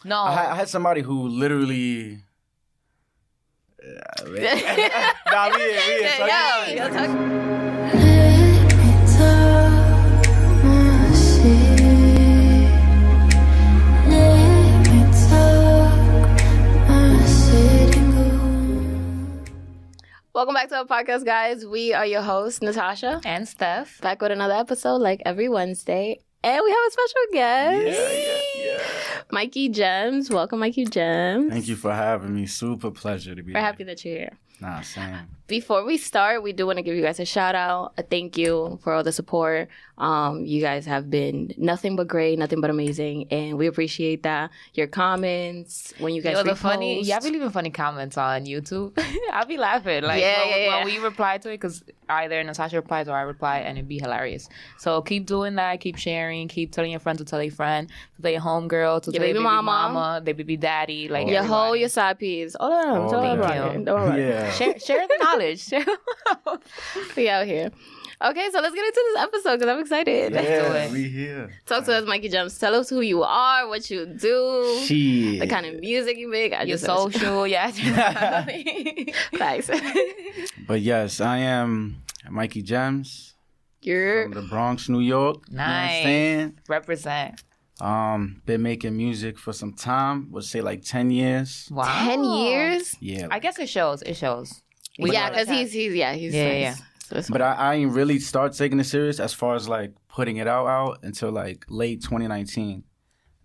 No. I had somebody who literally. Nah, we here. Welcome back to our podcast, guys. We are your hosts, Natasha And Steph. back with another episode like every Wednesday. And we have a special guest. Yeah. Mikey Gems. Welcome, Mikey Gems. Thank you for having me. Super pleasure to be We're here. happy that you're here. Nah, same. Before we start, we do want to give you guys a shout out, a thank you for all the support. You guys have been nothing but great, nothing but amazing, and we appreciate that. Your comments when you guys repost. Y'all be leaving funny comments on YouTube. I'll be laughing like when we reply to it because either Natasha replies or I reply, and it'd be hilarious. So keep doing that, keep sharing, keep telling your friend to tell your friend, to tell your homegirl, to tell your baby mama, their baby daddy, like your whole, your side piece. All of them. Tell everybody. Don't worry. Yeah. Share the knowledge. We out here. Okay, so let's get into this episode because I'm excited. Let's do it. We here. Talk to us, Mikey Gems. Tell us who you are, what you do, Shit. the kind of music you make. Your social, yeah. Thanks. But yes, I am Mikey Gems You're from the Bronx, New York. Nice. You know what I'm Represent. saying? Been making music for some time. Would say like 10 years. Wow. 10 years? Yeah. I guess it shows. It shows. Yeah, because he's nice. Yeah. So it's But I ain't really start taking it serious as far as like putting it out until like late 2019. And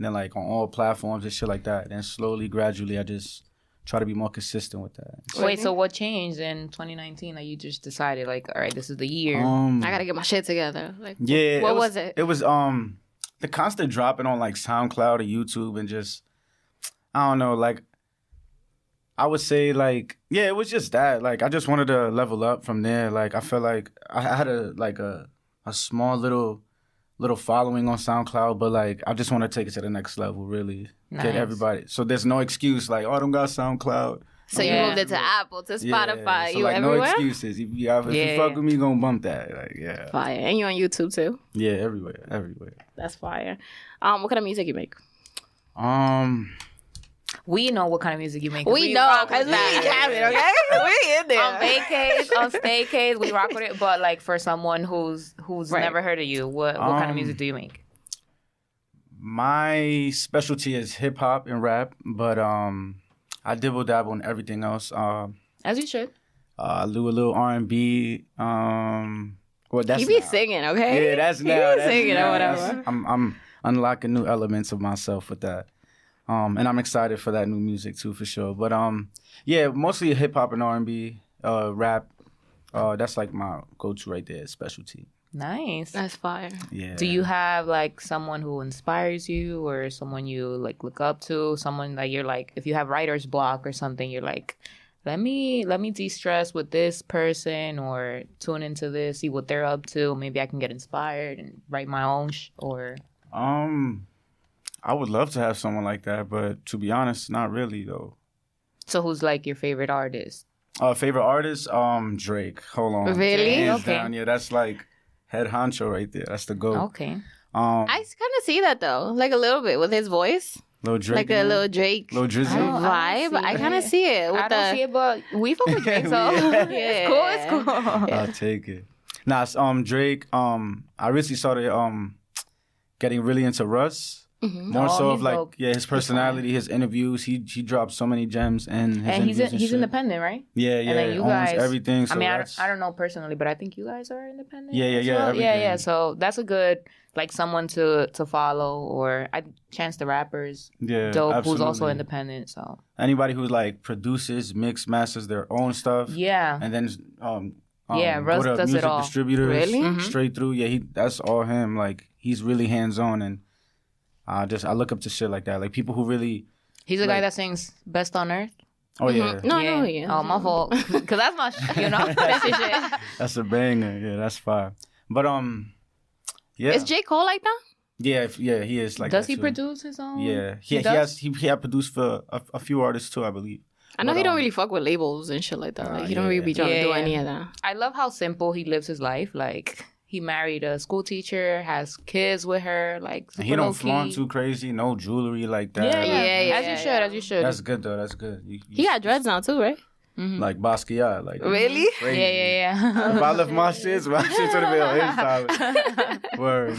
then like on all platforms and shit like that. Then slowly, gradually, I just try to be more consistent with that. Wait, so what changed in 2019 that you just decided like, all right, this is the year? I gotta get my shit together. Like, Yeah. what was it? It was the constant dropping on like SoundCloud and YouTube and just I don't know, like I would say like it was just that. Like I just wanted to level up from there. Like I felt like I had a small little following on SoundCloud, but like I just want to take it to the next level, really. Nice. Get everybody. So there's no excuse like, oh, I don't got SoundCloud. So you moved it to Apple, to Spotify. So You like everywhere? no excuses. If you fuck with me, you gonna bump that. Like Fire. And you on YouTube too? Yeah, everywhere. That's fire. What kind of music you make? We know what kind of music you make. We know because we have it, okay? We in there. On vacays, on staycays, we rock with it. But like for someone who's Right. never heard of you, what kind of music do you make? My specialty is hip hop and rap, but I dibble dabble in everything else. As you should. I do a little R&B. Well, that's You be now. singing, okay? Yeah, that's now. You be That's singing now. or whatever. I'm unlocking new elements of myself with that. And I'm excited for that new music too, for sure. But mostly hip hop and R&B, rap. That's like my go-to right there, specialty. Nice. That's fire. Yeah. Do you have like someone who inspires you or someone you like look up to? Someone that you're like, if you have writer's block or something, you're like, let me de-stress with this person or tune into this, see what they're up to. Maybe I can get inspired and write my own or... I would love to have someone like that, but to be honest, not really though. So who's like your favorite artist? Favorite artist? Drake. Hold on. Really? Hands Okay. down. Yeah, that's like head honcho right there. That's the GOAT. Okay. I kind of see that though, like a little bit with his voice. Little Drake. Like a little Drake Little Drizzy. vibe. I kind of see it. With I don't see it, but we fuck with Drake, so Yeah. it's cool. I'll take it. Nah, it's, Drake. I recently started getting really into Russ. Mm-hmm. More so of he's like dope. his personality, his interviews. He dropped so many gems and his And interviews he's shit. independent, right? Yeah. And then you owns guys, everything. So I mean, that's, I don't know personally, but I think you guys are independent. Yeah, as well? everything. Yeah. So that's a good like someone to follow, or Chance the Rapper's yeah, dope, absolutely. who's also independent. So Anybody who like produces, mix, masters their own stuff. yeah, And then Russ go to does it music all. distributors Really? Mhm. straight through. Yeah, that's all him. Like he's really hands on, and I look up to shit like that. Like people who really. he's the guy like- that sings "Best on Earth." Oh yeah, No, yeah. Oh, my fault. Because that's my, that's your shit. that's a banger. Yeah, that's fire. But yeah, Is J. Cole like that? yeah, he is like. Does that he too. produce his own? Yeah, He does? he had produced for a few artists too, I believe. I know But, he don't really fuck with labels and shit like that. Like he don't really be trying to do Yeah. any of that. I love how simple he lives his life. Like he married a school teacher, has kids with her, like super And he don't low-key. flaunt too crazy, no jewelry like that. Yeah, Like, as you should, as you should. That's good though. That's good. He got dreads now too, right? Like Basquiat, like Really? crazy. Yeah. If I left my shit would have been on his side. Word.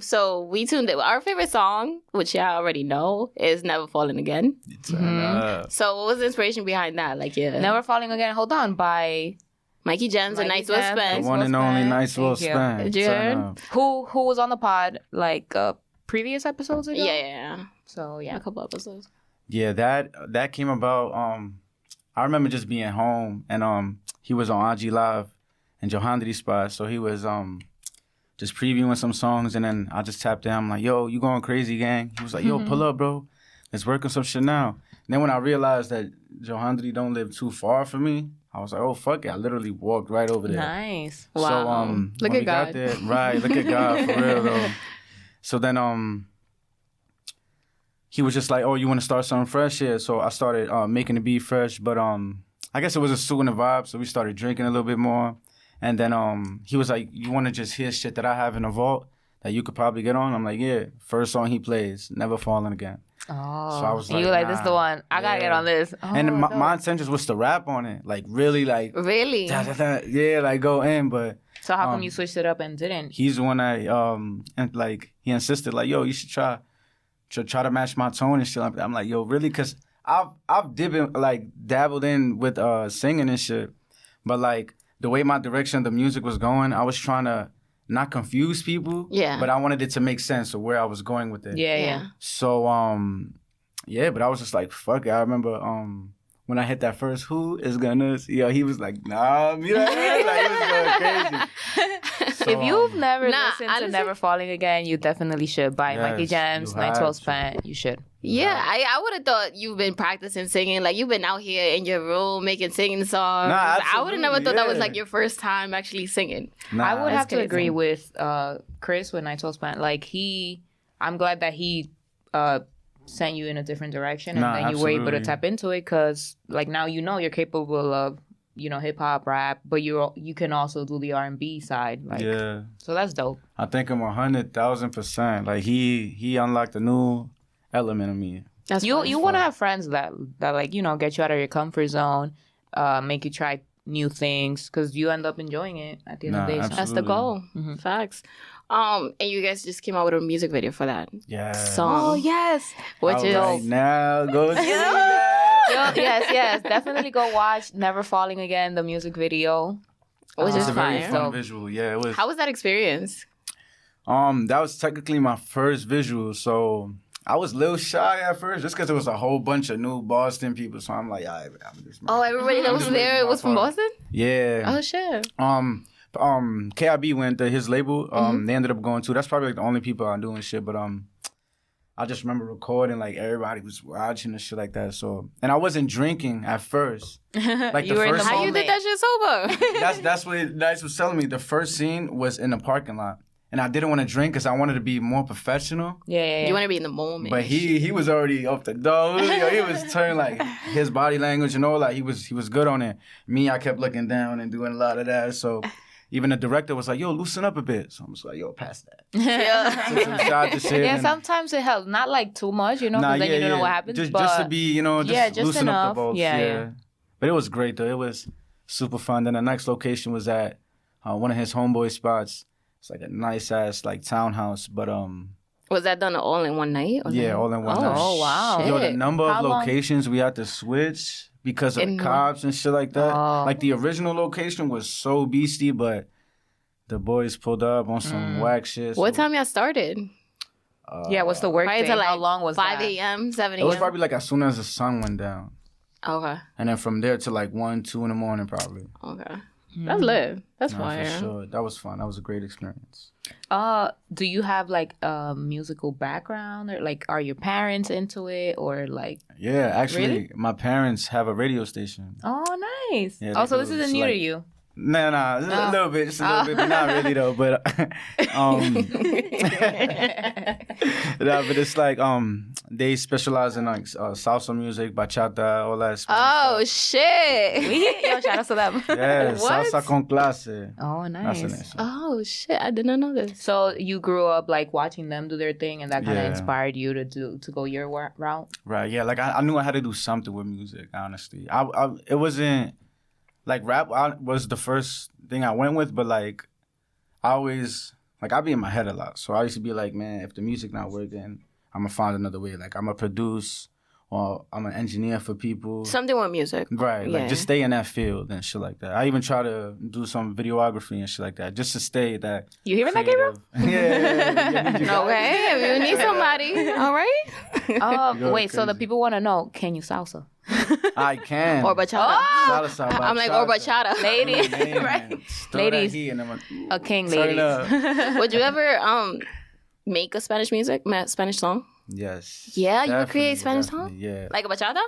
So we tuned in. Our favorite song, which y'all already know, is "Never Falling Again." Turn up. So what was the inspiration behind that? Like, yeah, Never Falling Again. Hold on, by Mikey Gems and Mikey Nights Well Gems. Spent. The one and only Thank Nights Well you. Spent. Did you Turn hear? up. who was on the pod like previous episodes ago. Yeah, So a yeah. couple episodes. Yeah, that came about. I remember just being home and he was on IG Live and Johandri spot, so he was just previewing some songs, and then I just tapped in. I'm like, "Yo, you going crazy, gang?" He was like, "Yo, pull up, bro. Let's work on some shit now." And then when I realized that Johandri don't live too far from me, I was like, "Oh fuck it!" I literally walked right over there. Nice. So Look when at we God. got there, right? Look at God for real though. So then he was just like, "Oh, you want to start something fresh here?" So I started making the beat fresh, but I guess it was a soothing vibe, so we started drinking a little bit more. And then he was like, "You want to just hear shit that I have in the vault that you could probably get on?" I'm like, "Yeah." First song he plays, "Never Falling Again." Oh. So I was and you like, were like, this is the nah, one. I gotta get yeah. on this. Oh, And dope. my intention was to rap on it, like really, like Really? yeah, like go in. But So how come you switched it up and didn't? he's the one that and like he insisted, like, "Yo, you should try to match my tone and shit." I'm like, "Yo, really?" Because I've dabbled in with singing and shit, but like the way my direction of the music was going, I was trying to not confuse people. Yeah. But I wanted it to make sense of where I was going with it. Yeah. So yeah, but I was just like, fuck it. I remember when I hit that first "Who is gonna," he was like, "Nah," you know what I mean? Like, he was going crazy. So, If you've never Nah, listened to honestly- Never Falling Again, you definitely should. By Yes, Mikey Gems, you Nights have Well to. Spent. You should. Yeah, I would have thought you've been practicing singing. Like, you've been out here in your room making singing songs. Nah, I would have never thought that was absolutely, like your first time actually singing. nah, I would that's have to crazy. agree with Chris with Nights Well Spent. Like I'm glad that he sent you in a different direction, and Nah, then you were able to absolutely. tap into it, because like now you know you're capable of hip hop, rap, but you can also do the R&B side. Like, yeah. so that's dope. I think I'm 100,000%. Like he unlocked a new element of me. That's You fun. want to have friends that like get you out of your comfort zone, make you try new things, because you end up enjoying it at the end of the day. So. That's the goal. Facts. And you guys just came out with a music video for that Yeah. song. yes. Which All is right, now go see that. yes. Definitely go watch Never Falling Again, the music video. which It's is a very fire. fun visual. Yeah, it was. How was that experience? That was technically my first visual, so I was a little shy at first, just because it was a whole bunch of new Boston people. So I'm like, all right, I'm just. Oh, everybody that I'm was just there making my was from part. Boston? Yeah. Oh, shit. KIB went to his label. Mm-hmm. They ended up going too. That's probably like the only people I'm doing shit. But I just remember recording, like everybody was watching and shit like that. So, and I wasn't drinking at first. Like You the were in first the How song, you did that shit sober? that's what Nice was telling me. The first scene was in the parking lot, and I didn't want to drink because I wanted to be more professional. Yeah. You want to be in the moment. But he was already off the door. He was turning like his body language and all. Like he was good on it. Me, I kept looking down and doing a lot of that. So even the director was like, "Yo, loosen up a bit." So I'm just like, "Yo, pass that." Yeah. Took some shots and shit. Yeah, and- sometimes it helps. Not like too much, because then you don't know what happens. Just but to be, just, yeah, just loosen enough. up the bolts. Yeah. But it was great though. It was super fun. Then the next location was at one of his homeboy spots. It's like a nice ass like townhouse, but Was that done all in one night? Or yeah, no? all in one night. Oh, wow. Yo, the Shit. number How of long- locations we had to switch because of In the one- cops and shit like that. Oh. Like the original location was so beastie, but the boys pulled up on some whack shit. What so, time y'all started? yeah, what's the work Probably day? till, like, How long was 5 that? a.m., 7 It was a.m.? probably like as soon as the sun went down. Okay. And then from there to like 1, 2 in the morning probably. Okay. That's lit. That's No, fire. for sure. That was fun. That was a great experience. Do you have like a musical background, or like are your parents into it, or like? Yeah, actually, Really? my parents have a radio station. Oh, nice. Yeah, Oh, they so this do. isn't It's new to like- you. Nah, a little bit, just a little bit, but not really though. But nah, but it's like they specialize in like salsa music, bachata, all that. Oh shit! Yo, shout out to them. Yeah, What? salsa con clase. Oh, That's the nice. name. Oh shit! I did not know this. So you grew up like watching them do their thing, and that kind of Yeah. inspired you to go your route. Right, yeah. Like I knew I had to do something with music. Honestly, it wasn't like rap was the first thing I went with, but like I always like I be in my head a lot. So I used to be like, man, if the music not working, I'm gonna find another way. Like I'm gonna produce or I'm an engineer for people. Something with music. Right, like Yeah. just stay in that field and shit like that. I even try to do some videography and shit like that, just to stay that. You hearing that, Gabriel? Yeah. Okay, if you need somebody, all right. Go Wait, so the crazy. people want to know, can you salsa? I can. Or bachata. Salsa, I'm like, or bachata. Lady. Man, Right. throw that Ladies. heat and I'm A king, turn ladies. up. Would you ever make a Spanish Spanish song? Yes. Yeah, you would create Definitely, Spanish song? definitely, Yeah. Like a bachata?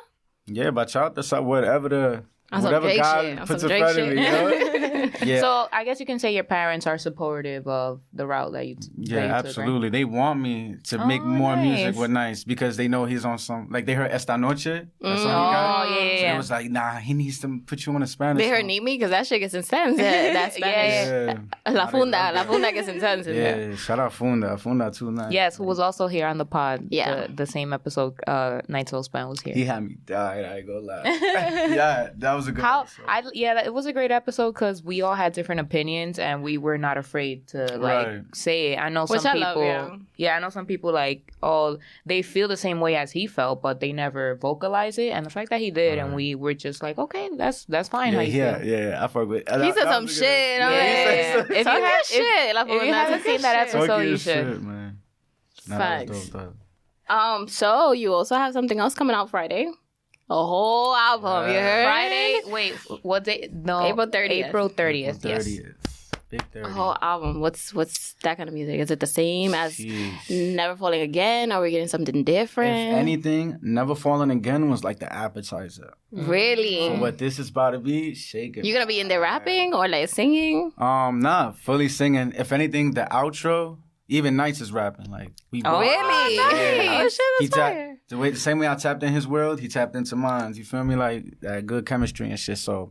Yeah, bachata, so whatever On some whatever Drake God shit, on puts some in Drake front of me, you know? Yeah. So I guess you can say your parents are supportive of the route that you that Yeah, you took, right? absolutely. They want me to make Oh, more music nice. with Nice because they know he's on some, like they heard Esta Noche. That song he Oh, got. yeah, So yeah. it was like, nah, he needs to put you on a Spanish They heard song. Need Me? Because that shit gets intense. That Spanish. Yeah. La Funda gets intense in there. Yeah, shout out Funda. Funda too nice. Yes, who was also here on the pod. Yeah. The same episode, Nightswellspent was here. He had me die. I ain't gonna lie. Yeah, that was a good How episode. it was a great episode because we all had different opinions and we were not afraid to like Right. say it. I know Which some I love, people, yeah. I know some people like they feel the same way as he felt, but they never vocalize it. And the fact that he did, and we were just like, okay, that's fine. how you feel. Yeah, I fuck with. He said some shit. I'm Yeah. like, If you talk your have- shit. La if you Funda, haven't talk your seen that shit. episode, Talk you your should. shit, man. Nah, that was Facts. dope, though. So you also have something else coming out Friday. A whole album, you heard? Friday, wait, what day? No, April 30th. April 30th, yes. 30th. Big 30th. A whole album. What's that kind of music? Is it the same as Sheesh. Never Falling Again? Are we getting something If different? anything, Never Falling Again was like the appetizer. Really? For what this is about to be, shake it. You gonna be in there rapping or like singing? Nah, fully singing. If anything, the outro, even Nights is rapping. Like we both- Really? Yeah. Oh shit, He that's fire. the same way I tapped in his world, he tapped into mine. You feel me? Like that good chemistry and shit. So,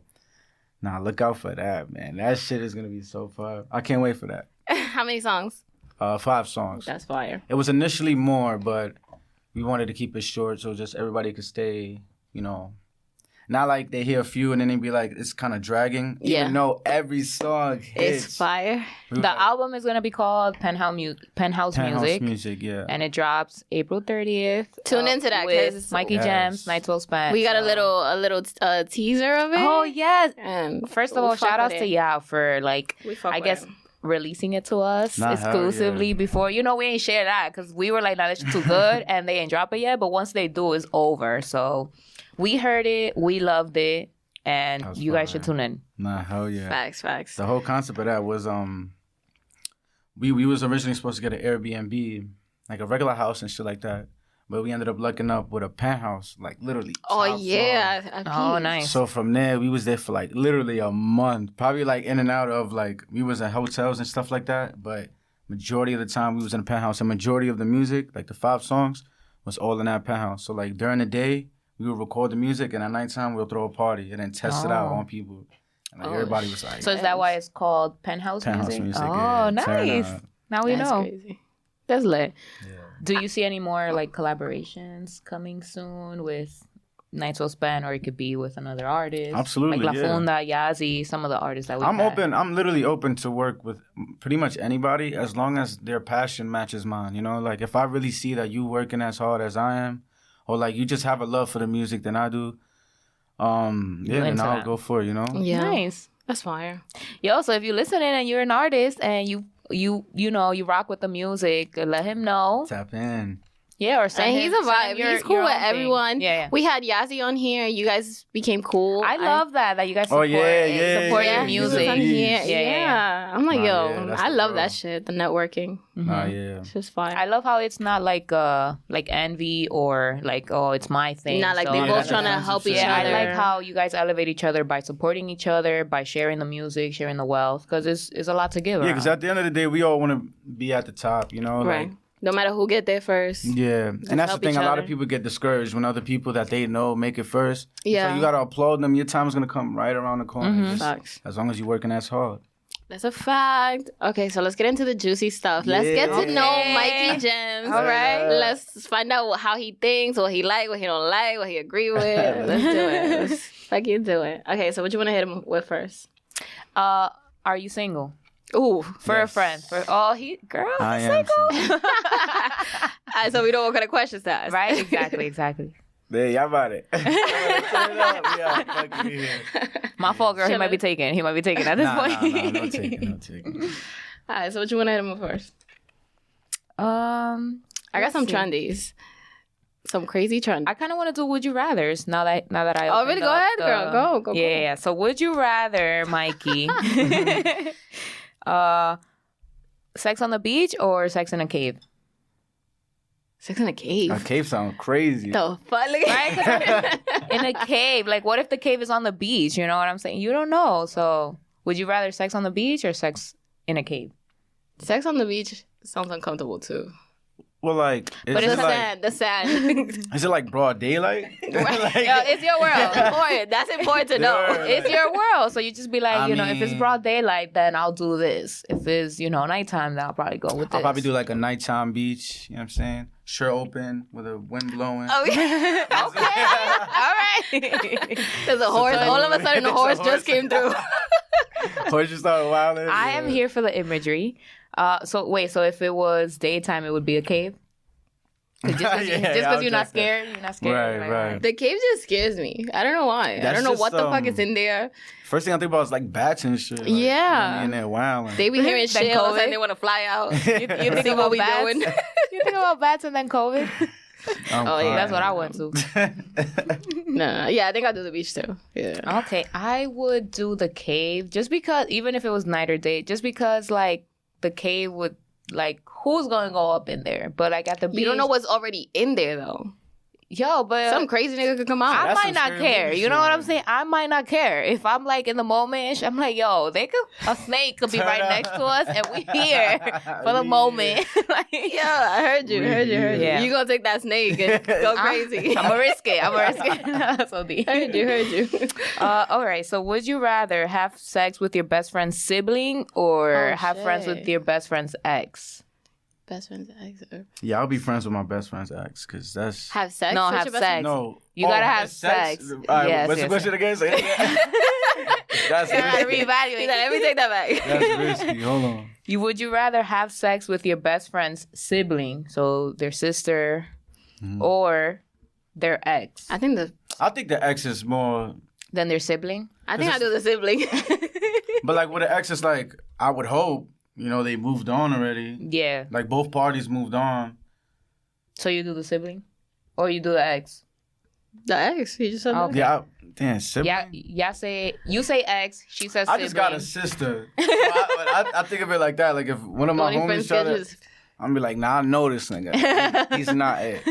nah, look out for that, man. That shit is gonna be so fire. I can't wait for that. How many songs? 5 songs. That's fire. It was initially more, but we wanted to keep it short so just everybody could stay, you know. Not like they hear a few and then they be like, it's kind of dragging. Yeah. Even though every song hits. It's fire. We were The like, album is gonna be called Penthouse Penthouse Music, Music, yeah. and it drops April 30th. Tune into that, with 'cause Mikey Yes. Gems, Nightswellspent. We got a so- little teaser of it. Oh yes. And First of we all, fuck shout outs with to it. y'all for like We fuck I with guess it. releasing it to us Nah, hell exclusively yeah. before. You know, we ain't share that because we were like, nah, that's too good, and they ain't drop it yet. But once they do, it's over. So we heard it, we loved it, and That was you guys fire. should tune in. Nah, hell yeah. Facts. The whole concept of that was we was originally supposed to get an Airbnb, like a regular house and shit like that. But we ended up looking up with a penthouse, like literally. Oh top yeah. floor. I Oh, peeped. nice. So from there, we was there for like literally a month, probably like in and out of like we was at hotels and stuff like that. But majority of the time, we was in a penthouse, and majority of the music, like the 5 songs, was all in that penthouse. So like during the day, we would record the music, and at nighttime we'll throw a party and then test it out Oh. on people. And like, Oh, everybody was like, So is that why it's called Penthouse Music? Music. Oh, yeah, turn nice. up. Now we That's know. crazy. That's lit. Do you see any more like collaborations coming soon with Nightswellspent, or it could be with another artist? Absolutely, like La yeah. Funda, Yazi, some of the artists that we. I'm open. I'm literally open to work with pretty much anybody as long as their passion matches mine. You know, like if I really see that you working as hard as I am, or like you just have a love for the music than I do, then into I'll that. go for it. You know. Yeah. Nice. That's fire. Yo, so if you're listening and you're an artist and you know you rock with the music, let him know. Tap in. Yeah, or send And him, he's a send him vibe. He's cool with own thing. everyone. Yeah. We had Yazzie on here. You guys became cool. I love that you guys Oh, support, yeah, support yeah. your he was music. on Beast. here. Yeah. I'm like, Nah, yo, yeah, that's I the love bro. that shit. The networking. Nah, yeah. It's just fine. I love how it's not like envy or like, oh, it's my thing. Not like so they Yeah, both that's trying to offensive help shit. each Yeah, other. I like how you guys elevate each other by supporting each other, by sharing the music, sharing the wealth, because it's a lot to give. Yeah, because around. at the end of the day, we all want to be at the top, you know? Right. Like, No matter who get there first. yeah. And that's the help thing. each A lot other. of people get discouraged when other people that they know make it first. Yeah. So you got to applaud them. Your time's going to come right around the corner. Just Facts. as long as you're working as hard. That's a fact. Okay, so let's get into the juicy stuff. Let's Yeah. get to Okay. know Mikey Gems. All right. Let's find out how he thinks, what he like, what he don't like, what he agree with. Let's do it. Let's fucking do it. Okay, so what you want to hit him with first? Are you single? Ooh. For a Yes. friend. Girl, I he's am single. single. All right, so we know what kind of questions to ask. Right? Exactly. Yeah, y'all about it. Turn it up. Yeah, fucking yeah. My fault, girl. He Chillin'. might be taken. He might be taken at this Nah, point. no taking. All right, so what you want to hit him with first? I got let's some see. trendies. Some crazy trendies. I kind of want to do would you rather's now that I Oh, opened really? Go up ahead, girl. Go. Yeah. So would you rather, Mikey, sex on the beach or sex in a cave? Sex in a cave. A cave sound crazy. The fuck? Right? In a cave. Like, what if the cave is on the beach? You know what I'm saying? You don't know. So would you rather sex on the beach or sex in a cave? Sex on the beach sounds uncomfortable too. Well, like, But is it's it like, The sand. is it like broad daylight? Like- Yo, it's your That's world. important. That's important to know. Yeah. It's your world. So you just be like, I if it's mean- broad daylight, then I'll do this. If it's, nighttime, then I'll probably go with this. I'll probably do like a nighttime beach. You know what I'm saying? Shirt open with a wind blowing. Oh yeah. Okay. All right. There's a horse. All of a sudden, the It's a horse horse. just came through. Or just start wilding. I am here for the imagery. So if it was daytime, it would be a cave? 'Cause just because I'll you're not take that. scared, you're not scared. Right, You're like, right. all The cave just scares me. I don't know why. I That's don't know just, what the fuck is in there. First thing I think about is like bats and shit. Like, Yeah. you know, in there wilding. They be hearing Then shit all of a sudden. COVID. They want to fly out. You think See what about we bats? doing. You think about bats and then COVID? Oh, yeah, That's what I went to. Nah. Yeah, I think I'll do the beach too. Yeah. Okay, I would do the cave just because, even if it was night or day, just because like the cave would, like, who's gonna go up in there? But like at the beach, You don't know what's already in there though. yo, but Some crazy nigga could come out. I That's might some not scary care. movie You know what I'm shit. saying? I might not care if I'm like in the moment. I'm like, yo, a snake could be Turn right up. next to us, and we here for the We moment. Like, Yeah, I heard you. Yeah. You gonna take that snake and go crazy. I'm gonna risk it. So deep. heard you. All right. So, would you rather have sex with your best friend's sibling or Oh, have friends shit. with your best friend's ex? Best friend's ex. Yeah, I'll be friends with my best friend's ex because that's. Have sex? No, with have your best sex. friend? No. You gotta have that's sex. All right, Yes, what's yes, the question again? Say it again. That's You gotta risky. reevaluate. He's like, let me take that back. That's risky. Hold on. Would you rather have sex with your best friend's sibling, so their sister, or their ex, I think the ex is more, than their sibling? I do the sibling. but like with the ex, it's like I would hope they moved on already. Yeah. Like both parties moved on. So you do the sibling, or you do the ex? The ex. He just said that. Okay. Yeah, damn sibling. Yeah. You say ex. She says I sibling. just got a sister. I think of it like that. Like if one of my Only homies friends try to, sketches. I'm be like, nah, I know this nigga. He's not it.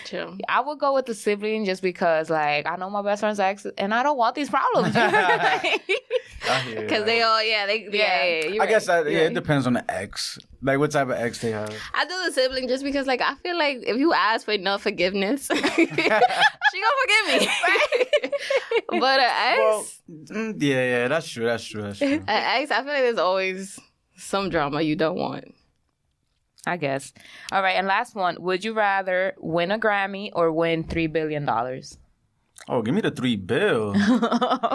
Chill. I would go with the sibling just because, like, I know my best friend's ex, and I don't want these problems. I hear Because that. they all, you're I guess right. it depends on the ex. Like what type of ex they have. I do the sibling just because, like, I feel like if you ask for enough forgiveness, she gonna forgive me. But an ex, Well, yeah, that's true. That's true. an ex, I feel like there's always some drama you don't want. I guess. All right, and last one. Would you rather win a Grammy or win $3 billion? Oh, give me the $3 billion. A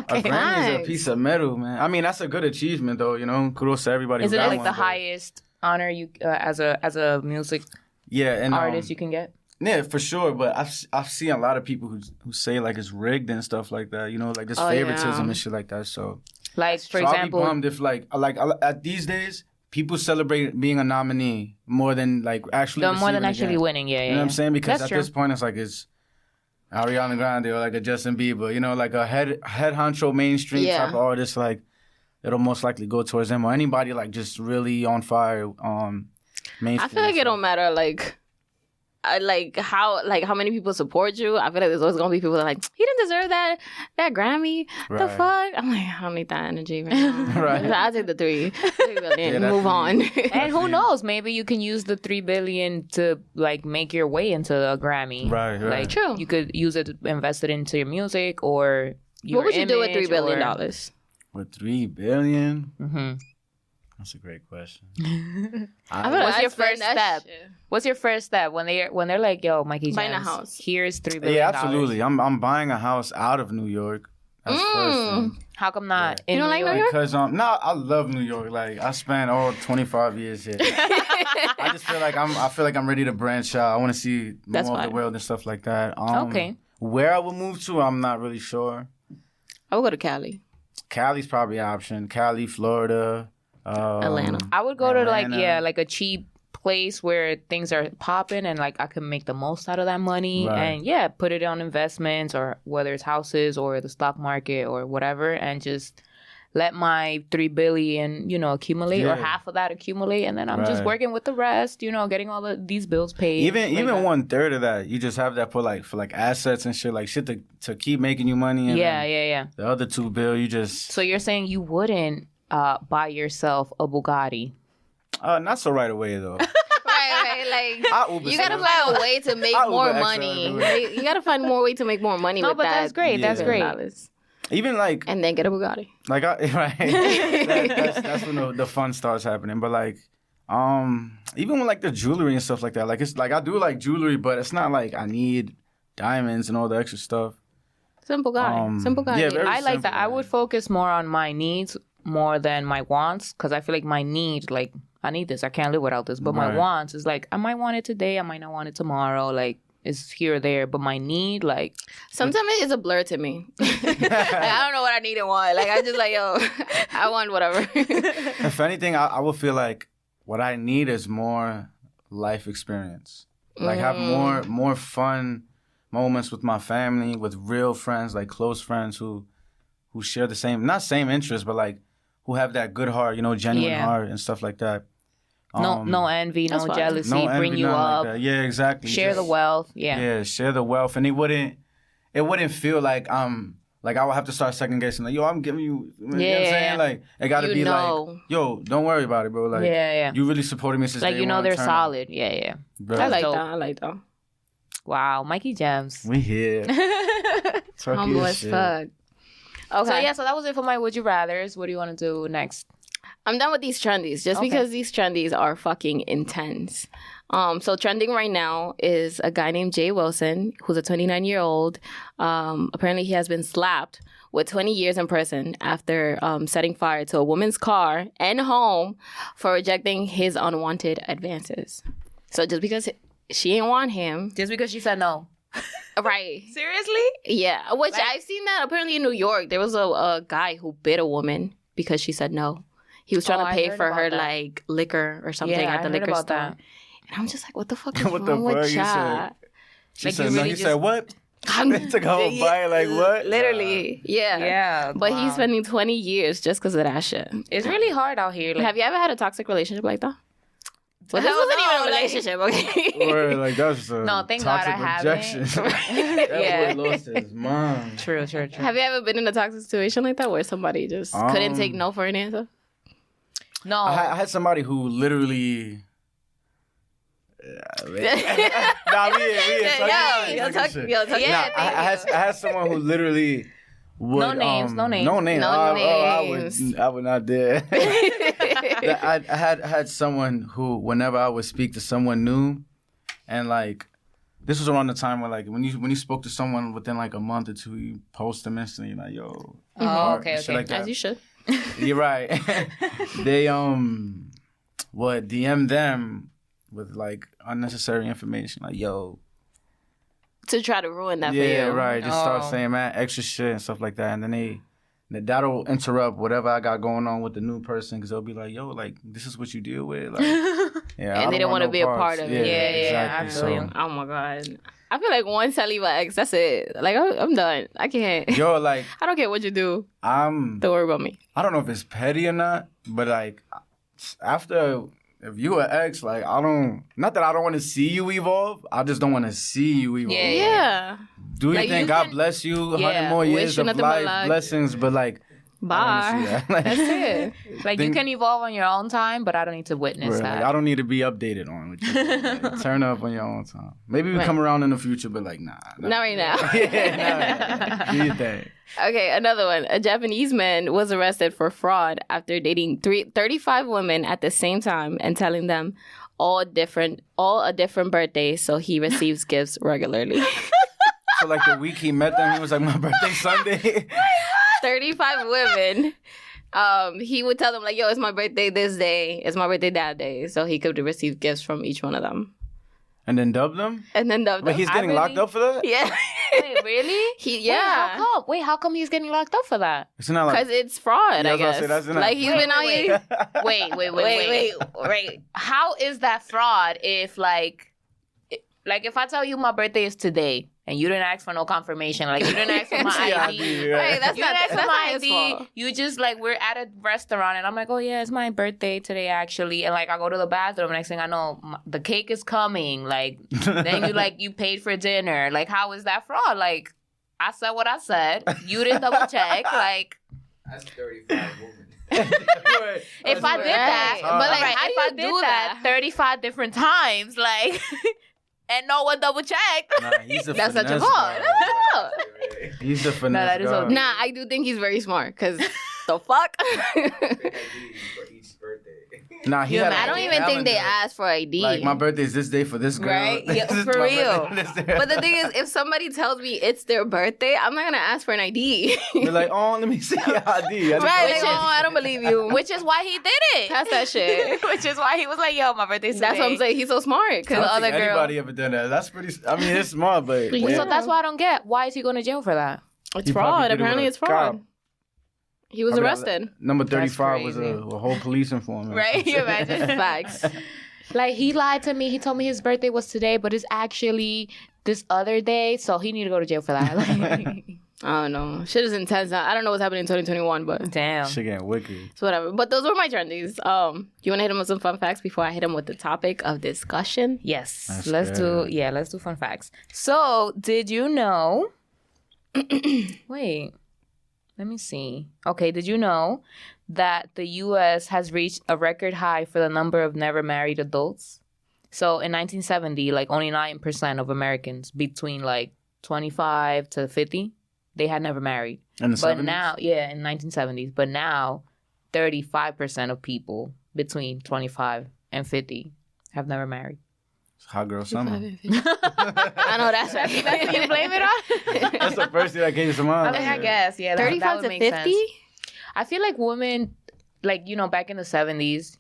Grammy is a Nice. piece of metal, man. I mean, that's a good achievement, though. Kudos to everybody. Is who it got like one, the but- highest honor you as a music Yeah, and artist you can get? Yeah, for sure. But I've seen a lot of people who say like it's rigged and stuff like that. Like this Oh, favoritism yeah. and shit like that. So, Like, for so I'll be example, bummed if like at these days people celebrate being a nominee more than like actually more than receiving actually again. winning. Yeah, You know what I'm saying? Because That's at true. this point, it's like it's Ariana Grande or like a Justin Bieber. You know, like a head honcho mainstream Yeah. type of artist. Like it'll most likely go towards them or anybody like just really on fire. Mainstream. I feel like it don't matter how many people support you. I feel like there's always gonna be people that are like, he didn't deserve that Grammy. The Right. fuck? I'm like, I don't need that energy right now. Right. I'll take the 3 billion. Yeah, that's move on. And who knows? Maybe you can use the $3 billion to like make your way into a Grammy. Right. Like, True. You could use it to invest it into your music or your What would you do with image $3 billion? or- With $3 billion. Mhm. That's a great question. I feel like What's I your spend first that step? shit. What's your first step when they're like, yo, Mikey Buying a Gems, house. here's $3 billion? Yeah, absolutely. I'm buying a house out of New York. That's first thing. How come not? In You don't like New York? Because I love New York. Like I spent all 25 years here. I just feel like I'm ready to branch out. I want to see That's more of fine. the world and stuff like that. Okay. Where I will move to, I'm not really sure. I would go to Cali. Cali's probably an option. Cali, Florida, Atlanta. I would go to Atlanta. like a cheap place where things are popping and like I can make the most out of that money Right. and put it on investments or whether it's houses or the stock market or whatever and just let my $3 billion, accumulate or Yeah. half of that accumulate and then I'm just Right. working with the rest, getting all these bills paid. Even like that. 1/3 of that, you just have that for assets and shit, like shit to keep making you money. And Yeah, then yeah, yeah. The other $2 billion, you just So you're saying you wouldn't buy yourself a Bugatti? not so right away though. Right. Like I Uber you gotta some- find a way to make I'll more Uber XL money. everywhere. You gotta find more way to make more money No, with but that. that's great. Yeah. That's great. $3 Even like And then get a Bugatti. right. That's when the fun starts happening. But like, even with like the jewelry and stuff like that, like it's like I do like jewelry, but it's not like I need diamonds and all the extra stuff. Simple guy. Simple guy. yeah, baby. very I like that. simple, I man. would focus more on my needs more than my wants because I feel like my need, like, I need this. I can't live without this. But my Right. wants is like, I might want it today. I might not want it tomorrow. Like, it's here or there. But my need, like, Sometimes it is a blur to me. Like, I don't know what I need and want. Like I just like, yo, I want whatever. If anything, I would feel like what I need is more life experience. Like have more fun moments with my family, with real friends, like close friends who share the same, not same interests, but like who have that good heart, genuine Yeah. heart and stuff like that. no envy, no that's fine. jealousy, No bring envy, you nothing up, like that. Yeah, exactly. share the Just- wealth. Yeah. Yeah, share the wealth, and it wouldn't feel like like I would have to start second guessing. Like, yo, I'm giving you. You know what I'm Yeah. saying? Like, it got to You be know. like, yo, don't worry about it, bro. Like, Yeah. you really supported me since Like, day one, they're turn up. solid. Yeah. Bro, I like dope. that. I like that. Wow. Mikey Gems. we here. Talking Humble as shit. fuck. So, Okay. so that was it for my Would You Rathers. What do you want to do next? I'm done with these trendies just Okay. because these trendies are fucking intense. So trending right now is a guy named Jay Wilson, who's a 29-year-old. Apparently he has been slapped with 20 years in prison after setting fire to a woman's car and home for rejecting his unwanted advances. So just because she didn't want him, Just because she said no. right? Seriously? Yeah, which I've seen that apparently in New York. There was a guy who bit a woman because she said no. He was trying Oh, to I pay heard for about her that. like liquor or something Yeah, at I the heard liquor about store. that. And I'm just like, what the fuck is What the wrong with fuck? You chat? She Like, said you no. really He just- said what? They took a whole bite. Like what? Literally, yeah. Yeah. But wow. he's spending 20 years just because of that shit. It's really hard out here. Like, Have you ever had a toxic relationship like that? Well, this Hell wasn't even no, a like- relationship, okay? Or like that's a No, thank God toxic I haven't. rejection. That Yeah. boy lost his mind. True. Have you ever been in a toxic situation like that where somebody just couldn't take Um, no for an answer? No. I had somebody who literally. Nah, we is talking shit. Yo, talk Yeah, Nah, I had someone who literally would. No names, no names. No names. No names. I would not dare. I had someone who, whenever I would speak to someone new, and like, this was around the time where like when you spoke to someone within like a month or two, you post them instantly, like yo. Oh, or okay. shit like that. As you should. You're right. They would DM them with like unnecessary information, like yo. To try to ruin that for Yeah, you. right. Just start Oh. saying man extra shit and stuff like that, and then that'll interrupt whatever I got going on with the new person because they'll be like, yo, like, this is what you deal with. Like, yeah, and they don't want to be a part of it. Yeah, exactly. I feel you. Oh my God. I feel like once I leave an ex, that's it. Like, I'm done. I can't. Yo, like, I don't care what you do. Don't worry about me. I don't know if it's petty or not, but like, after, if you an ex, like, not that I don't want to see you evolve, I just don't want to see you evolve. Yeah. Do you like, think God bless you 100 more years of life, blessings, but like, bye. Like, that's it. Like, you can evolve on your own time, but I don't need to witness that. Like, I don't need to be updated on what you do. Like, turn up on your own time. Maybe we come around in the future, but like, nah. Not right now. Yeah, do you think? Okay, another one. A Japanese man was arrested for fraud after dating 35 women at the same time and telling them all a different birthday, so he receives gifts regularly. So like the week he met them, he was like, my birthday Sunday. 35 women. He would tell them like, yo, it's my birthday this day, it's my birthday that day, so he could receive gifts from each one of them. And then dub them? But he's getting locked up for that? Yeah. Wait, really? How come he's getting locked up for that? It's not like... Because it's fraud, I guess. Like, he's been out here... Wait. How is that fraud if, like, if I tell you my birthday is today, and you didn't ask for no confirmation, like, you didn't ask for my ID. Right, that's you not didn't ask for my ID. fault. You just, like, we're at a restaurant, and I'm like, oh, yeah, it's my birthday today, actually. And, like, I go to the bathroom, next thing I know, the cake is coming. Like, then you paid for dinner. Like, how is that fraud? Like, I said what I said. You didn't double check. Like... That's 35 women. If I did that, but like, right, how if do I you did do that 35 different times, like, and no one double checked. Nah, he's the That's such a finesse fraud. guy. He's the finesse that is guy. okay. Nah, I do think he's very smart, because the fuck? For each birthday. Nah, he had I don't even think they asked for ID. Like, my birthday is this day for this girl. Right? Yeah, This is for my real. birthday this day. But the thing is, if somebody tells me it's their birthday, I'm not going to ask for an ID. They're like, oh, let me see your ID. Right? Like, oh, I don't believe you. Which is why he did it. That's that shit. Which is why he was like, yo, my birthday's today. That's what I'm saying. He's so smart. I Because don't the other think girl... anybody ever done that. That's pretty... I mean, it's smart, but... Yeah. So that's why I don't get. Why is he going to jail for that? It's He probably fraud. did it Apparently with a it's fraud. cop. He was arrested. Number 35 was crazy. a whole police informant. Right? You imagine? Facts. Like, he lied to me. He told me his birthday was today, but it's actually this other day. So he need to go to jail for that. Like, I don't know. Shit is intense. I don't know what's happening in 2021, but damn. Shit getting wicked. it's whatever. But those were my trendies. You want to hit them with some fun facts before I hit them with the topic of discussion? Yes. That's Let's do fun facts. So, did you know... Wait. Let me see. Okay, did you know that the U.S. has reached a record high for the number of never married adults? So in 1970, like only 9% of Americans between like 25 to 50, they had never married. In the But 70s? now, in 1970s. But now, 35% of people between 25 and 50 have never married. Hot girl summer. I know that's right. That's what you blame it on? That's the first thing that came to mind. I guess, yeah. That 35 would to make 50? sense. I feel like women, like, you know, back in the 70s,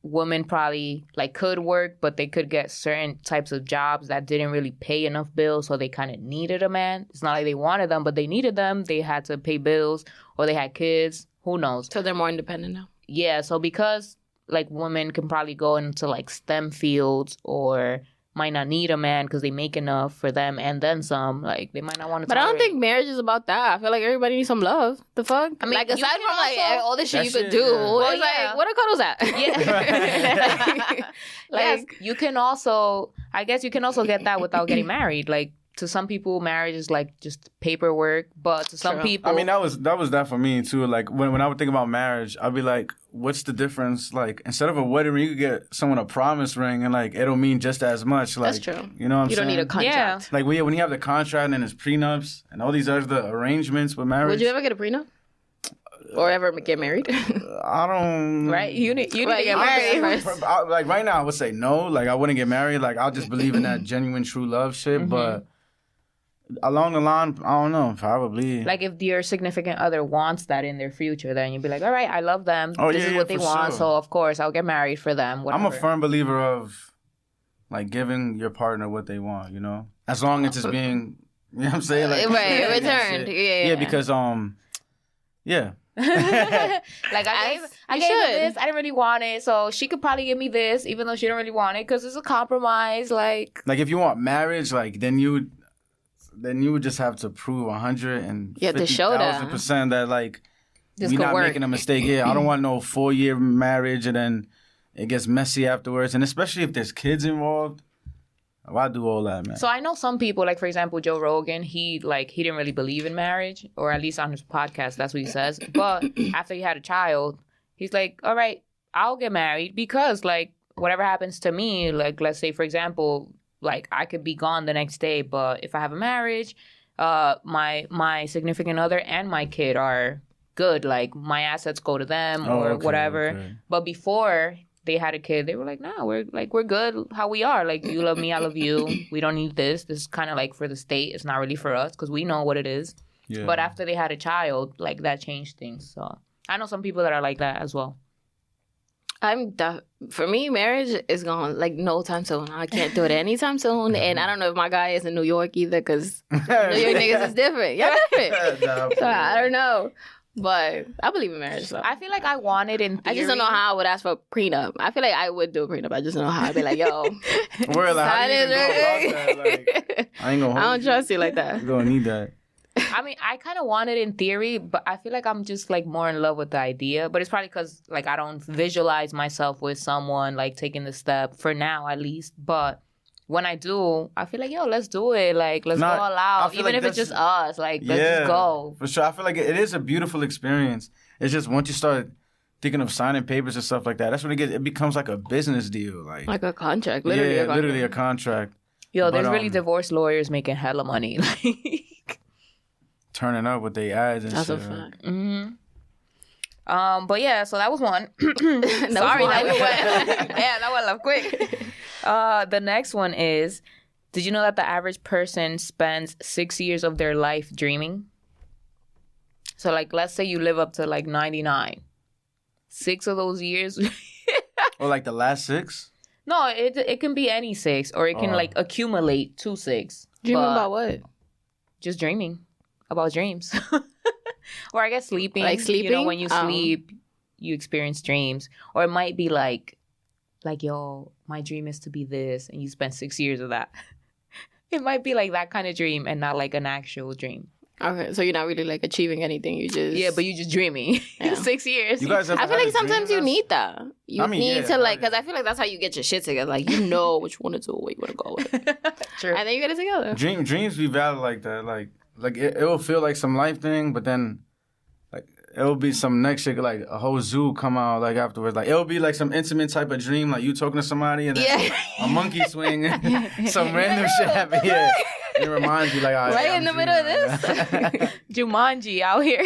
women probably, like, could work, but they could get certain types of jobs that didn't really pay enough bills, so they kind of needed a man. It's not like they wanted them, but they needed them. They had to pay bills, or they had kids. Who knows? So they're more independent now. Yeah, so because, like, women can probably go into, like, STEM fields or might not need a man because they make enough for them and then some. Like, they might not want to But I don't think marriage is about that. I feel like everybody needs some love. The fuck? I mean, like, you aside can from, like, also- all the shit That you could shit, do, yeah. Well, it's yeah. like, what are cuddles at? Yeah. Like, Yes, you can also, I guess you can also get that without getting married. Like, to some people, marriage is like just paperwork, but to some True. people, I mean, that was that for me too. Like when I would think about marriage, I'd be like, what's the difference? Like, instead of a wedding ring, you could get someone a promise ring, and like it'll mean just as much. Like, That's true. You know what I'm you saying? don't need a contract. Like when you have the contract and it's prenups and all these other arrangements with marriage. Would you ever get a prenup? Or ever get married? I don't. right? You need to Right, get you married. first. Like right now, I would say no. Like I wouldn't get married. Like I'll just believe in that genuine, true love shit. But along the line, I don't know. Probably. Like, if your significant other wants that in their future, then you'd be like, all right, I love them. Oh, This yeah, is yeah, what they for want, sure. so of course I'll get married for them. Whatever. I'm a firm believer of like giving your partner what they want. You know, as long as it's being. You know what I'm saying? Like, Right, yeah, returned. shit. Yeah. Yeah, because Yeah. Like I you gave her should. this. I didn't really want it, so she could probably give me this, even though she didn't really want it, because it's a compromise. Like If you want marriage, then you would just have to prove 150,000% that this we're could not work. making a mistake. Yeah, I don't want no 4-year marriage and then it gets messy afterwards, and especially if there's kids involved. Why do all that, man? So I know some people, like for example, Joe Rogan. He didn't really believe in marriage, or at least on his podcast, that's what he says. But after he had a child, he's like, "All right, I'll get married because whatever happens to me, let's say for example, I could be gone the next day, but if I have a marriage, my significant other and my kid are good. Like my assets go to them or whatever. Okay. But before they had a kid, they were like, nah, we're good how we are. Like, you love me, I love you. We don't need this. This is kind of for the state. It's not really for us because we know what it is. Yeah. But after they had a child, that changed things. So I know some people that are like that as well. For me, marriage is gone no time soon. I can't do it anytime soon. And I don't know if my guy is in New York either because New York niggas is different. Y'all different. So I don't know. But I believe in marriage. So I feel like I want it in theory. I just don't know how I would ask for a prenup. I feel like I would do a prenup. I just don't know how. I'd be like, yo. How do you even go about that? I ain't gonna. I don't trust you like that. You're gonna need that. I mean, I kind of want it in theory, but I feel like I'm just more in love with the idea. But it's probably because I don't visualize myself with someone taking the step for now, at least. But when I do, I feel like, yo, let's do it. Let's go all out, even if it's just us. Let's just go. For sure, I feel like it is a beautiful experience. It's just once you start thinking of signing papers and stuff like that, that's when it becomes like a business deal, like a contract, literally a contract. Yo, there's really divorce lawyers making hella money. Turning up with their ads and that's shit. That's a fact. Mm-hmm. But yeah, so that was one. Sorry, that went. Yeah, that went left quick. The next one is: did you know that the average person spends 6 years of their life dreaming? So, let's say you live up to 99. 6 of those years. Or the last 6? No, it can be any 6, or it can accumulate to 6. Dreaming about what? Just dreaming about dreams. Or I guess sleeping. Sleeping? When you sleep, you experience dreams. Or it might be yo, my dream is to be this, and you spend 6 years of that. It might be that kind of dream and not an actual dream. Okay, so you're not really achieving anything. You just but you're just dreaming. Yeah. 6 years. You guys I feel like sometimes you need that. You need to because I feel like that's how you get your shit together. You know what you want to do, where you want to go with it. True. And then you get it together. Dreams be valid like that. It will feel like some life thing, but then it'll be some next shit, a whole zoo come out afterwards. It'll be some intimate type of dream, you talking to somebody and then a monkey swing, some random shit happen. Yeah. It reminds you right in the middle of this. Jumanji out here.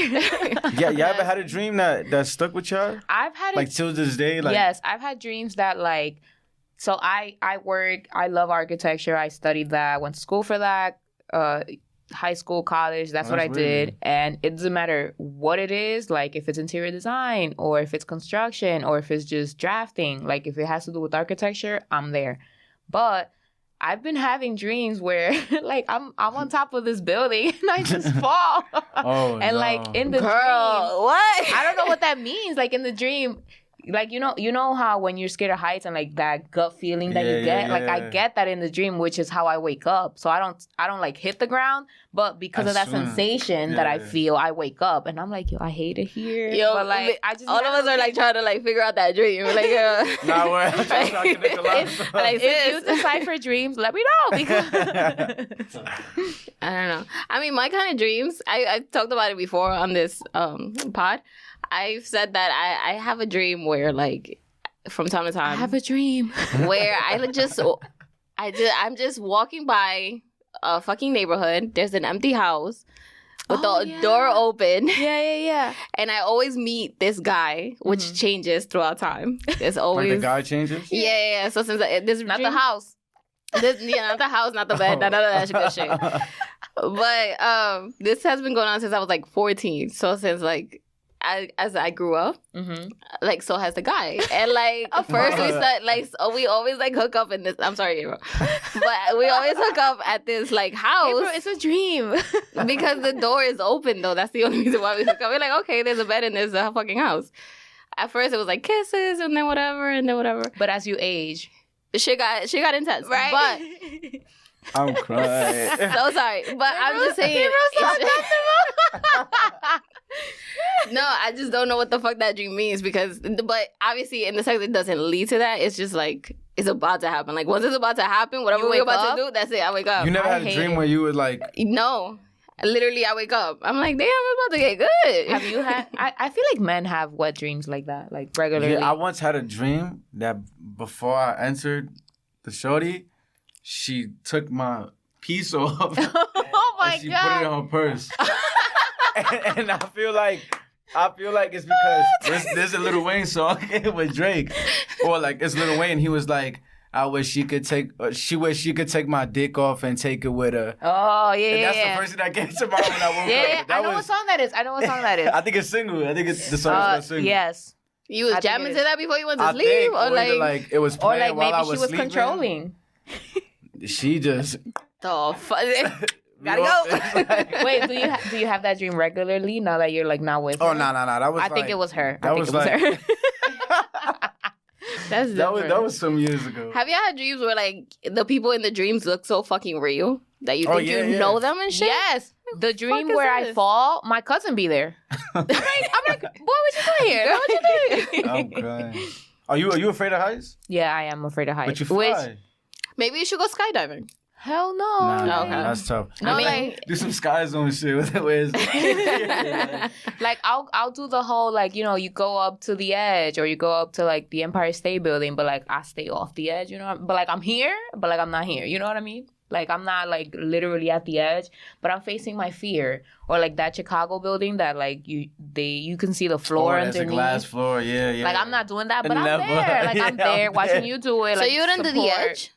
Yeah, you ever had a dream that stuck with y'all? I've had till this day? Yes, I've had dreams that so I love architecture. I studied that, went to school for that. High school, college, that's what I did. And it doesn't matter what it is, if it's interior design or if it's construction or if it's just drafting, if it has to do with architecture, I'm there. But I've been having dreams where I'm on top of this building and I just fall. And in the dream, what? I don't know what that means. In the dream, you know how when you're scared of heights and that gut feeling that you get, I get that in the dream, which is how I wake up. So I don't hit the ground, but because of that sensation that I feel, I wake up and I'm yo, I hate it here. Yo, but I just all of us are trying to figure out that dream. We're nah, we're trying to connect a lot of stuff. If you decipher dreams, let me know because I don't know. I mean, my kind of dreams. I talked about it before on this pod. I've said that I have a dream where from time to time I have a dream where I'm just walking by a fucking neighborhood. There's an empty house with the door open. Yeah. And I always meet this guy, which changes throughout time. There's always the guy changes? Yeah. So since this not the house. Not the house, not the bed, none of that good shit. But this has been going on since I was 14. So since as I grew up, Mm-hmm. like so has the guy. And like first we said like so we always like hook up in this. I'm sorry, April, but we always hook up at this like house It's a dream. because the door is open though. That's the only reason why we hook up. We're like, okay, there's a bed in this fucking house. At first it was like kisses and then whatever. But as you age, Shit got intense, right? But I'm crying. so sorry, but I'm just saying. No, I just don't know what the fuck that dream means because, but obviously in the sex it doesn't lead to that. It's just like it's about to happen. Like once it's about to happen, whatever You we're wake about up? to do, that's it. I wake up. You never I had a hate dream it. where you would like, No, literally, I wake up. I'm like, damn, it's about to get good. have you had? I feel like men have wet dreams like that, like regularly. yeah, I once had a dream that before I entered the shorty, she took my piece off Oh my and she put it in god! her purse. and I feel like it's because there's a Lil Wayne song with Drake, or like it's Lil Wayne. He was like, I wish she could take my dick off and take it with her. Oh yeah, And that's yeah. the first thing that came to mind when I woke Yeah, up. That I know what song that is. I think it's single. I think it's the song is called single. Yes. You was I think jamming it to is. that before you went to I sleep, think, or either, like it was Or playing like while I maybe she was sleeping. controlling. She just the fuck. gotta go. Wait, do you have that dream regularly now that you're like not with Oh her? no! That was. I think it was her. That I think was it was like- her. That's that was different. some years ago. Have you had dreams where like the people in the dreams look so fucking real that you Oh, think yeah, you yeah. know them and shit? Yes. The dream is where I this? fall, my cousin be there. I'm like, boy, what you doing here? What you doing? I'm crying. Are you afraid of heights? Yeah, I am afraid of heights. But you fly. Maybe you should go skydiving. Hell no. Nah, okay. that's tough. No, I like- do some sky zone shit with it. Where it's Like I'll do the whole like, you know, you go up to the edge or you go up to like the Empire State Building, but like I stay off the edge, you know. But like I'm here, but like I'm not here. You know what I mean? Like I'm not like literally at the edge, but I'm facing my fear. Or like that Chicago building that like you can see the floor that's a underneath. glass floor. Yeah, yeah. Like I'm not doing that, but Never. I'm there. Like I'm Yeah, there I'm watching there. you do it. So Like, you wouldn't do the support. edge?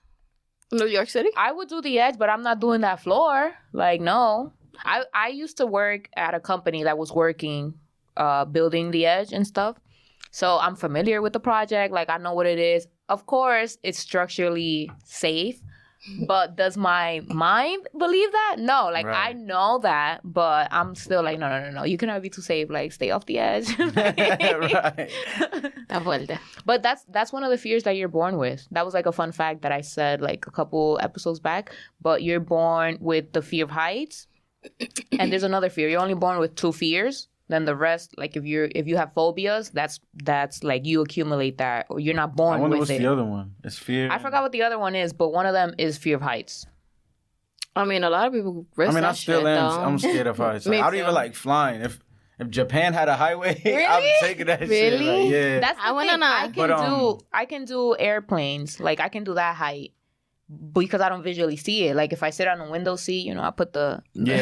New York City? I would do the edge, but I'm not doing that floor. Like, no. I used to work at a company that was working, building the edge and stuff. So I'm familiar with the project. Like, I know what it is. Of course, it's structurally safe. But does my mind believe that? No. Like, Right. I know that, but I'm still like, no. You cannot be too safe. Like, stay off the edge. Right. Está fuerte. But that's one of the fears that you're born with. That was like a fun fact that I said like a couple episodes back. But you're born with the fear of heights, and there's another fear. You're only born with 2 fears. Then the rest, like if you have phobias, that's like you accumulate that, or you're not I born wonder with what's it. the other one. It's fear. I forgot what the other one is, but one of them is fear of heights. I mean, a lot of people risk I mean, that I still shit, am. though. I'm scared of heights. Me Like, I don't too. even like flying. If Japan had a highway, Really? I'm taking that shit. Really? Like, yeah. That's the I wanna thing. know. I can do airplanes. Like I can do that height because I don't visually see it. Like if I sit on a window seat, you know, I put the Yeah.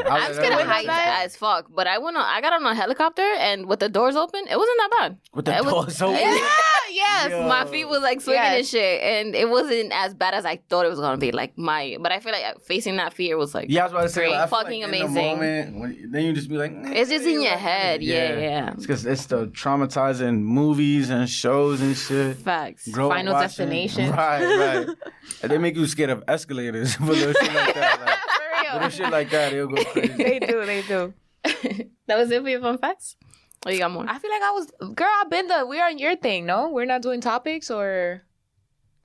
I'm scared of Window heights bed? as fuck, but I got on a helicopter and with the doors open, it wasn't that bad. With the It was- doors open. Yeah, yes, Yo. my feet was like swinging Yes. and shit, and it wasn't as bad as I thought it was gonna be. Like but I feel like facing that fear was like, Yeah, I was about to say, Great. like, I feel Fucking like in the amazing. moment, then you just be like, it's just in your head. Yeah. It's because it's the traumatizing movies and shows and shit. Facts. Grow up Final watching. Destination. Right. And they make you scared of escalators for little shit like that. Like, For little shit like that, it'll go crazy. they do. That was it for your fun facts. Or you got more? I feel like I've been we're on your thing, no? We're not doing topics or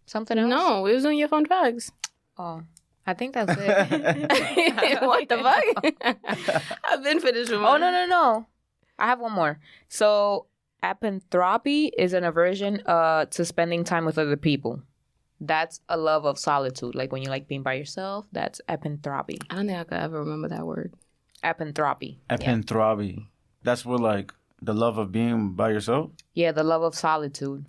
something else? No, we was doing your fun facts. Oh, I think that's it. What the fuck? I've been finished with Oh, mine. no. I have one more. So, apanthropy is an aversion to spending time with other people. That's a love of solitude. Like when you like being by yourself, that's apanthropy. I don't think I could ever remember that word. Apanthropy. Apanthropy. That's where, like, the love of being by yourself? Yeah, the love of solitude.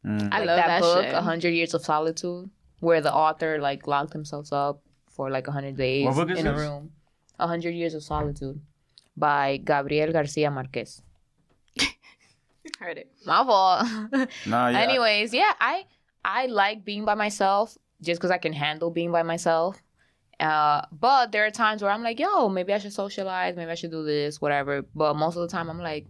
I Like love that book, shit. 100 Years of Solitude, where the author like locked himself up for like 100 days What book is in a this? room. 100 Years of Solitude by Gabriel Garcia Marquez. Heard it. My fault. Nah, yeah. Anyways, yeah, I like being by myself just because I can handle being by myself. But there are times where I'm like, yo, maybe I should socialize, maybe I should do this, whatever. But most of the time I'm like,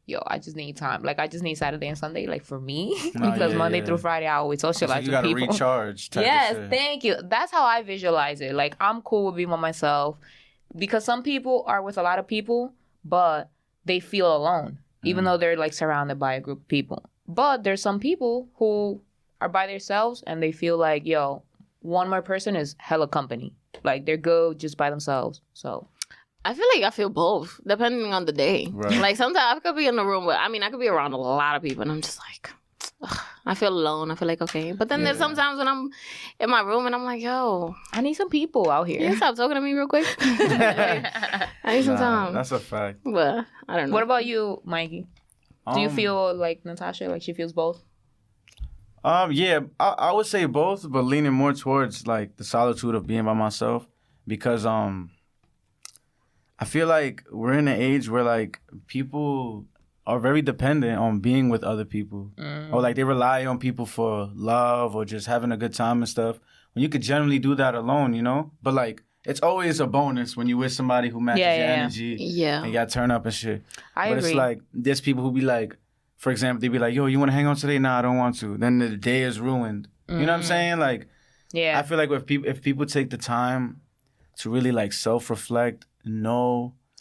yo, I just need time. Like, I just need Saturday and Sunday, like, for me. Because Monday through Friday, I always socialize you gotta with people. recharge. Yes, thank you. That's how I visualize it. Like, I'm cool with being by myself. Because some people are with a lot of people, but they feel alone, even though they're, like, surrounded by a group of people. But there's some people who are by themselves and they feel like, yo, one more person is hella company. Like, they're good just by themselves. So I feel like I feel both, depending on the day. Right. Like, sometimes I could be in a room with, I could be around a lot of people, and I'm just like, ugh, I feel alone. I feel like, okay. But then there's sometimes when I'm in my room and I'm like, yo, I need some people out can here. you stop talking to me real quick? I need some time. That's a fact. But I don't know. What about you, Mikey? Do you feel like Natasha, like she feels both? Yeah, I would say both, but leaning more towards like the solitude of being by myself, because I feel like we're in an age where like people are very dependent on being with other people, or like they rely on people for love or just having a good time and stuff. When you could generally do that alone, you know. But like, it's always a bonus when you with somebody who matches your energy. Yeah. And you got to turn up and shit. I But agree. it's like, there's people who be like, for example, they be like, yo, you want to hang out today? Nah, I don't want to. Then the day is ruined. You know what I'm saying? Like, Yeah. I feel like if people take the time to really like self-reflect,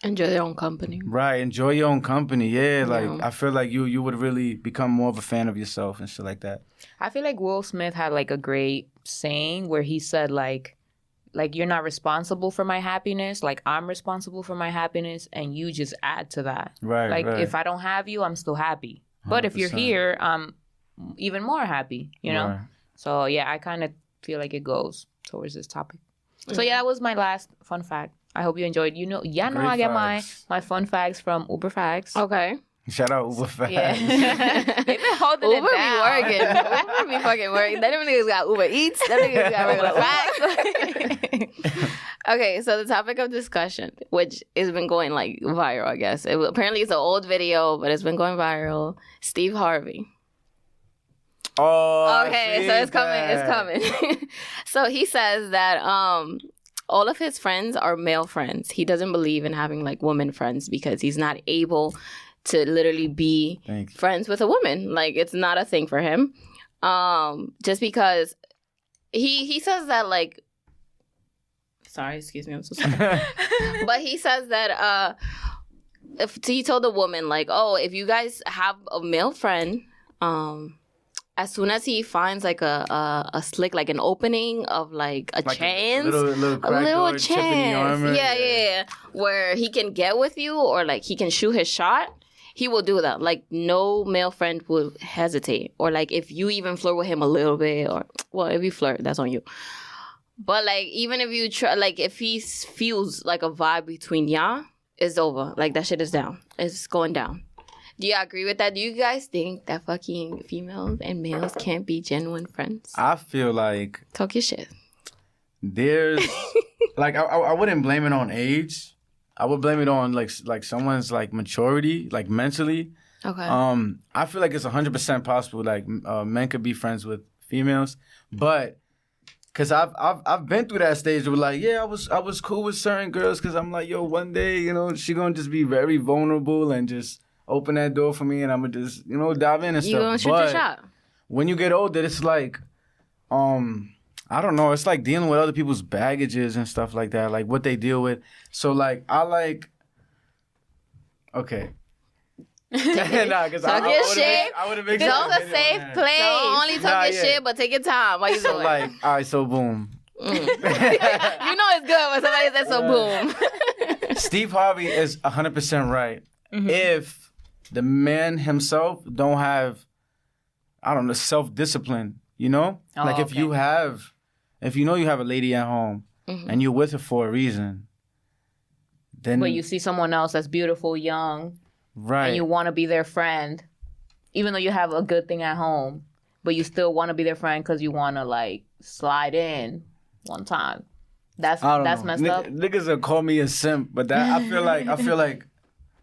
Enjoy their own company. right, enjoy your own company. Yeah, like I feel like you would really become more of a fan of yourself and shit like that. I feel like Will Smith had like a great saying where he said like you're not responsible for my happiness, like I'm responsible for my happiness, and you just add to that. Right. Like right. if I don't have you, I'm still happy. But if you're 100%. here, I'm even more happy, you know? Right. So yeah, I kind of feel like it goes towards this topic. So yeah, that was my last fun fact. I hope you enjoyed. You know Great I get facts. my fun facts from Uber Facts. Okay. Shout out Uber Facts. Yeah. They've been holding Uber it be down. working. Uber be fucking working. Them niggas got Uber Eats. Them niggas got regular facts. Okay, so the topic of discussion, which has been going like viral, I guess. Apparently it's an old video, but it's been going viral. Steve Harvey. Oh, Okay, so it's coming. So he says that all of his friends are male friends. He doesn't believe in having like women friends because he's not able to literally be friends with a woman. Like, it's not a thing for him. Just because he says that like, sorry, excuse me, I'm so sorry. But he says that he told a woman like, oh, if you guys have a male friend, as soon as he finds like a slick, like an opening of like a chance, a little chip in the armor. yeah, where he can get with you or like he can shoot his shot, he will do that. Like, no male friend will hesitate. Or like if you even flirt with him a little bit, or well, if you flirt, that's on you. But like, even if you try, like if he feels like a vibe between y'all, it's over. Like, that shit is down. It's going down. Do you agree with that? Do you guys think that fucking females and males can't be genuine friends? I feel like Talk your shit. there's like I wouldn't blame it on age. I would blame it on like someone's like maturity, like mentally. Okay. I feel like it's 100% possible. Like men could be friends with females, but because I've been through that stage where like, yeah, I was cool with certain girls because I'm like, yo, one day, you know, she gonna just be very vulnerable and just open that door for me, and I'm gonna just, you know, dive in and You stuff. gonna shoot But your shot. when you get older, it's like, I don't know. It's like dealing with other people's baggages and stuff like that, like what they deal with. So like, okay. Nah, because Talk your shit. I would have made It's a safe place. Don't only talk your shit, but take your time while you do So it. like, all right, so boom. You know it's good when somebody says so boom. Steve Harvey is 100% right. If the man himself don't have, I don't know, self-discipline, you know? Oh, like if okay. if you know you have a lady at home and you're with her for a reason, then... But you see someone else that's beautiful, young, right. and you want to be their friend, even though you have a good thing at home, but you still want to be their friend because you want to like slide in one time. That's I don't know. messed up. Niggas will call me a simp, but that I feel like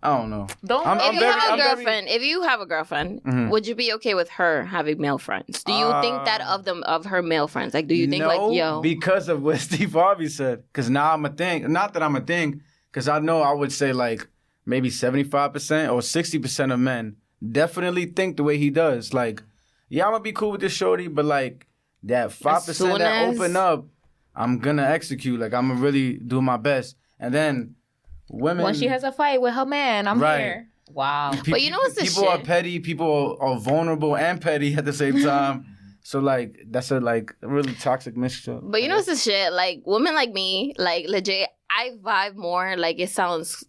I don't know. Don't. If you have a girlfriend, would you be okay with her having male friends? Do you think that of her male friends? Like, do you think like, yo, because of what Steve Harvey said? Because now I'm a thing. Not that I'm a thing. Because I know I would say like maybe 75% or 60% of men definitely think the way he does. Like, yeah, I'm gonna be cool with this shorty, but like that 5% that open up, I'm gonna execute. Like, I'm gonna really do my best. And then women, when she has a fight with her man, I'm here. Wow. But you know what's the people shit? are petty. People are vulnerable and petty at the same time. So like that's a really toxic mixture. But you know what's the shit? Like, women like me, like legit, I vibe more. Like, it sounds,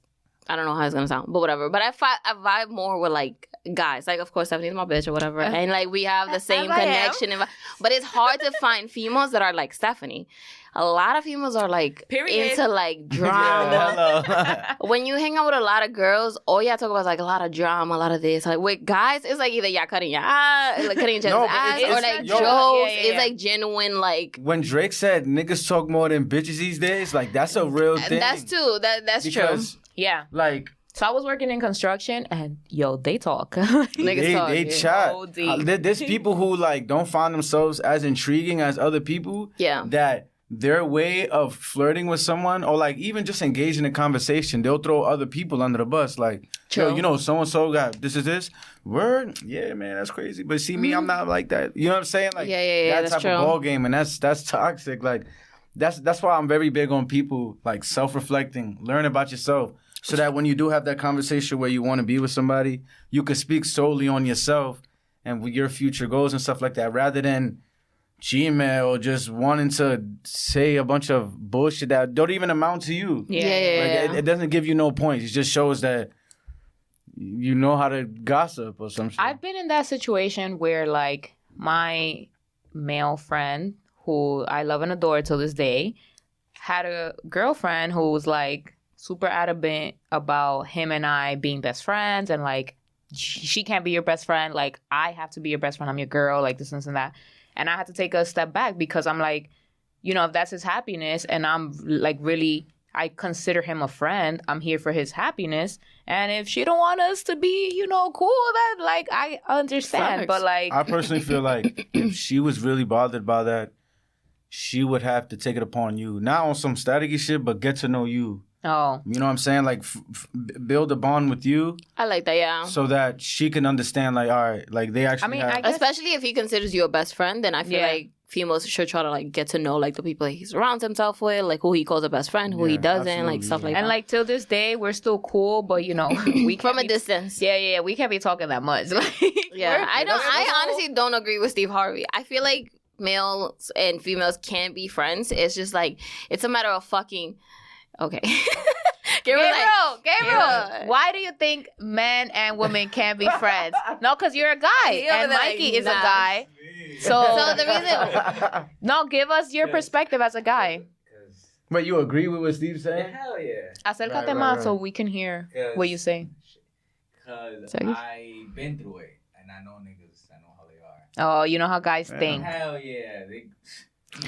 I don't know how it's gonna sound, but whatever. But I vibe more with like guys. Like, of course, Stephanie's my bitch or whatever, and like we have the same connection. But it's hard to find females that are like Stephanie. A lot of females are like into like drama. When you hang out with a lot of girls, all y'all talk about is like a lot of drama, a lot of this. Like with guys, it's like either y'all cutting your ass, like cutting each other's ass, or like jokes. It's like genuine, like. When Drake said niggas talk more than bitches these days, like that's a real thing. That's true. That's true. Yeah. Like. So I was working in construction, and they talk. They chat. There's people who like don't find themselves as intriguing as other people. Yeah. That their way of flirting with someone, or like even just engaging in a conversation, they'll throw other people under the bus. Like, yo, you know, so and so got this is this word. Yeah, man, that's crazy. But see me, I'm not like that. You know what I'm saying? Like, that type of ball game, and that's toxic. Like, that's why I'm very big on people like self-reflecting, learn about yourself. So that when you do have that conversation where you want to be with somebody, you can speak solely on yourself and with your future goals and stuff like that, rather than Gmail or just wanting to say a bunch of bullshit that don't even amount to you. It doesn't give you no points. It just shows that you know how to gossip or some shit. I've been in that situation where like my male friend, who I love and adore till this day, had a girlfriend who was like super adamant about him and I being best friends, and like she can't be your best friend, like I have to be your best friend, I'm your girl, like this and that. And I had to take a step back because I'm like, you know, if that's his happiness and I'm like really, I consider him a friend, I'm here for his happiness, and if she don't want us to be, you know, cool, that like I understand. Facts. But like I personally feel like if she was really bothered by that, she would have to take it upon you, not on some staticky shit, but get to know you. Oh. You know what I'm saying? Like, build a bond with you. I like that, yeah. So that she can understand, like, all right, like, they actually have... Especially if he considers you a best friend, then I feel like females should try to, like, get to know, like, the people he surrounds himself with, like, who he calls a best friend, who he doesn't, like, stuff like that. And, like, till this day, we're still cool, but, you know, we from a distance. Yeah, we can't be talking that much. Like, I honestly don't agree with Steve Harvey. I feel like males and females can't be friends. It's just, like, it's a matter of fucking... Okay. Gabriel, why do you think men and women can't be friends? No, because you're a guy, and Mikey is a guy. So the reason... No, give us your perspective as a guy. Wait, you agree with what Steve's saying? Hell yeah. Acércate más so we can hear what you say. Because I've been through it, and I know niggas, I know how they are. Oh, you know how guys think. Hell yeah.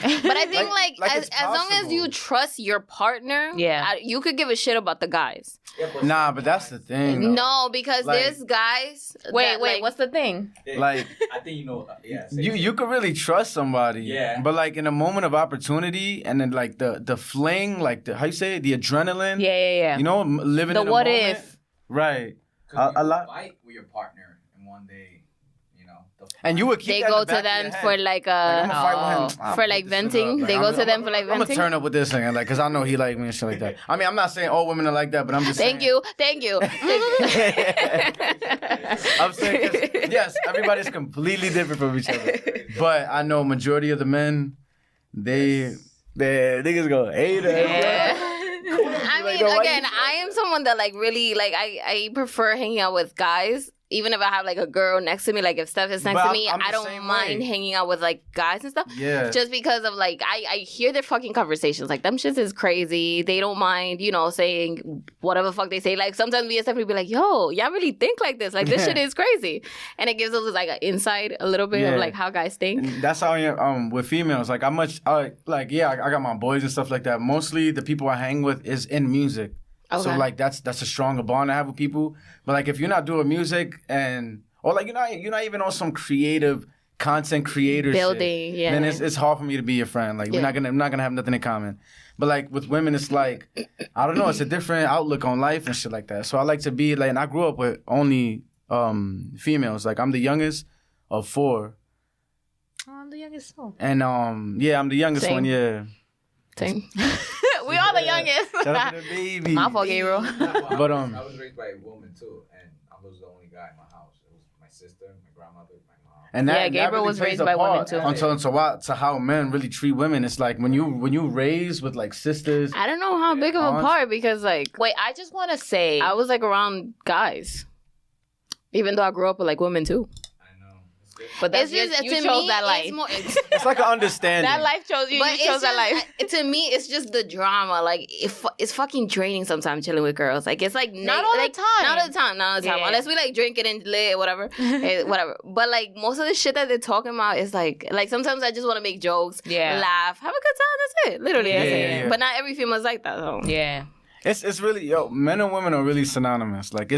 But I think like as long as you trust your partner, you could give a shit about the guys. Yeah, but that's the thing. No, because like, there's guys. Wait, what's the thing? Like, I think you know. You could really trust somebody. Yeah. But like in a moment of opportunity, and then like the fling, like how you say it, the adrenaline. Yeah. You know, living the in the what moment. If. Right. A lot. Fight with your partner, and one day. And you would keep they that go in the to them back for like for like venting. They go to them for like venting. I'm gonna turn up with this thing, like, cause I know he like me and shit like that. I mean, I'm not saying all women are like that, but I'm just saying. Thank you. I'm saying, yes, everybody's completely different from each other, but I know majority of the men, they niggas go hater. Yeah. I mean, again, I am someone that like really like I prefer hanging out with guys. Even if I have like a girl next to me, like if Steph is next to me, I don't mind hanging out with like guys and stuff. Yeah. Just because of like, I hear their fucking conversations. Like them shits is crazy. They don't mind, you know, saying whatever the fuck they say. Like sometimes me and Stephanie be like, yo, y'all really think like this. Like this shit is crazy. And it gives us like an insight a little bit of like how guys think. And that's how I am with females. Like I got my boys and stuff like that. Mostly the people I hang with is in music. Okay. So like that's a stronger bond to have with people. But like if you're not doing music or like you're not even on some creative content creator building, shit, yeah, then it's hard for me to be your friend. Like we're not gonna have nothing in common. But like with women, it's like I don't know, it's a different outlook on life and shit like that. So I like to be like, and I grew up with only females. Like I'm the youngest of 4. Oh, I'm the youngest too. And yeah, I'm the youngest one. Yeah. Same. We all the youngest. Shout out to the baby. My fault, Gabriel. But I was raised by a woman too, and I was the only guy in my house. It was my sister, my grandmother, my mom. And that, Gabriel really was plays raised a by women part too. To how men really treat women. It's like when you raise with like sisters. I don't know how big of a aunts. part because like Wait, I just want to say I was like around guys, even though I grew up with like women too. but that's It's just you to chose me, that life. it's more. It's like an understanding. That life chose you. But You chose that life. to me, it's just the drama. Like, it's fucking draining sometimes chilling with girls. Like, it's like Not all the time. Not all the time. Yeah. Unless we like drink it and lit, whatever, whatever. But like most of the shit that they're talking about is like sometimes I just want to make jokes, laugh, have a good time. That's it. Literally, that's it. Yeah. But not every female's like that. Though. Yeah. It's really men and women are really synonymous. Like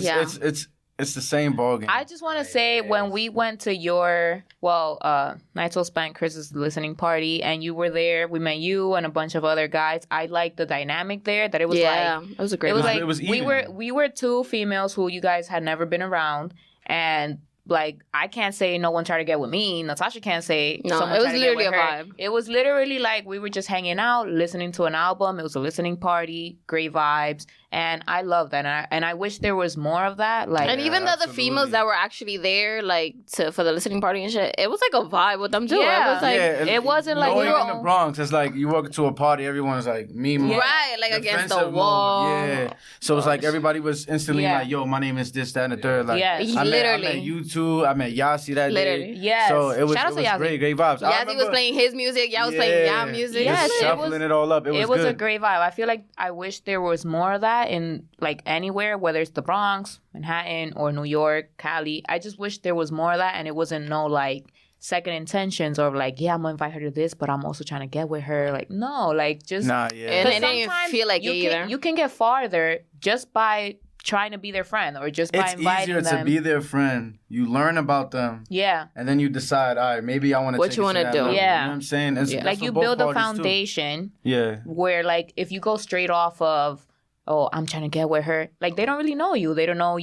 it's the same ballgame. I just want to say when we went to your Nightswellspent, Chris's listening party, and you were there, we met you and a bunch of other guys. I liked the dynamic there. That it was it was a great. It was night. like it was we even. were 2 females who you guys had never been around, and like I can't say no one tried to get with me. Natasha can't say No, someone it was tried to get literally with a her. vibe. It was literally like we were just hanging out, listening to an album. It was a listening party, great vibes, and I love that. And I wish there was more of that. Like, And even the other absolutely. females that were actually there, like for the listening party and shit, it was like a vibe with them too. Yeah. It was like it wasn't like Knowing we were in the Bronx, it's like you walk into a party, everyone's like me, more right, like against the defensive wall. mode. Yeah. So it's like everybody was instantly Yeah. like, yo, my name is this, that, and the third. Like Yes. I Literally. met you two, I met Yasi that Literally. day. Yes. So it was, Shout out to Yazzie. great vibes. I Yazzie was remember- playing his music, y'all was playing y'all music. Yes, just it shuffling was- it all up. It was a good. great vibe. I feel like I wish there was more of that in like anywhere, whether it's the Bronx, Manhattan, or New York, Cali. I just wish there was more of that, and it wasn't no like second intentions or like, yeah, I'm gonna invite her to this, but I'm also trying to get with her. Like, no, like just Nah, yeah. And it didn't even sometimes feel like you it can, either. you can get farther just by trying to be their friend or just by It's inviting easier them. to be their friend. You learn about them, Yeah. and then you decide, all right, maybe I want to. What you want to do. You know Yeah. what I'm saying? It's, Yeah. that's Like for you both build a parties, too. foundation Yeah. where like if you go straight off of, oh, I'm trying to get with her, like they don't really know you. They don't know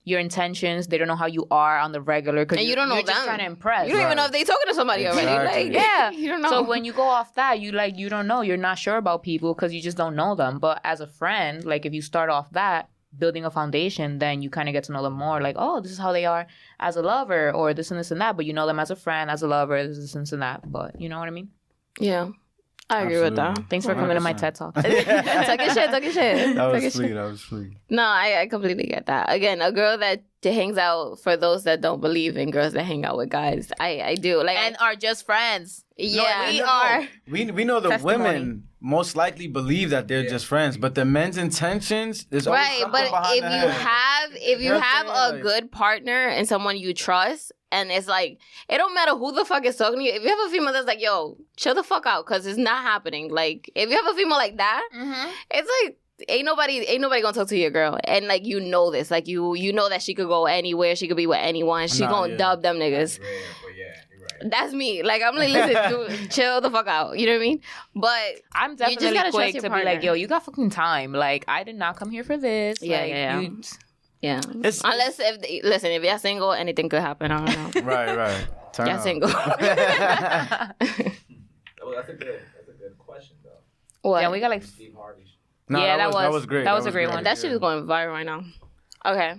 your intentions. They don't know how you are on the regular. And you don't know you're just them. trying to impress. You don't even know if they talking to somebody already. Exactly. Like, Yeah. you don't know. So when you go off that, you don't know. You're not sure about people because you just don't know them. But as a friend, like if you start off that, building a foundation, then you kind of get to know them more. Like, oh, this is how they are as a lover, or this and this and that. But you know them as a friend, as a lover, this and that. But you know what I mean? yeah, I agree with that. Absolutely. Thanks for coming to my 100%. TED Talk. Talking shit. That Talking was shit. sweet. That was sweet. No, I completely get that. Again, a girl that hangs out, for those that don't believe in girls that hang out with guys, I do. Like, And are just friends. yeah, we are. We know the Testimony. women most likely believe that they're just friends, but the men's intentions is always right. something But behind if the you hand. have You know what I'm a saying? Like- good partner and someone you trust, and it's like it don't matter who the fuck is talking to you. If you have a female that's like, yo, shut the fuck out, because it's not happening. Like if you have a female like that, it's like. Ain't nobody gonna talk to your girl, and like you know this, like you know that she could go anywhere, she could be with anyone, she Nah, gonna yeah. dub them niggas. Rare, but yeah, you're right. That's me. Like I'm like, listen, dude, chill the fuck out. You know what I mean? But I'm just definitely gotta trust quick your to be like, partner. yo, you got fucking time. Like, I did not come here for this. Yeah, like, yeah. you- yeah, It's- unless if y'all single, anything could happen. I don't know. Right. Turn Y'all up. single. Well, that's a good question though. What? yeah, we got like, Steve Harvey. No, Yeah, that that was great. that was a great one. That shit is going viral right now. Okay,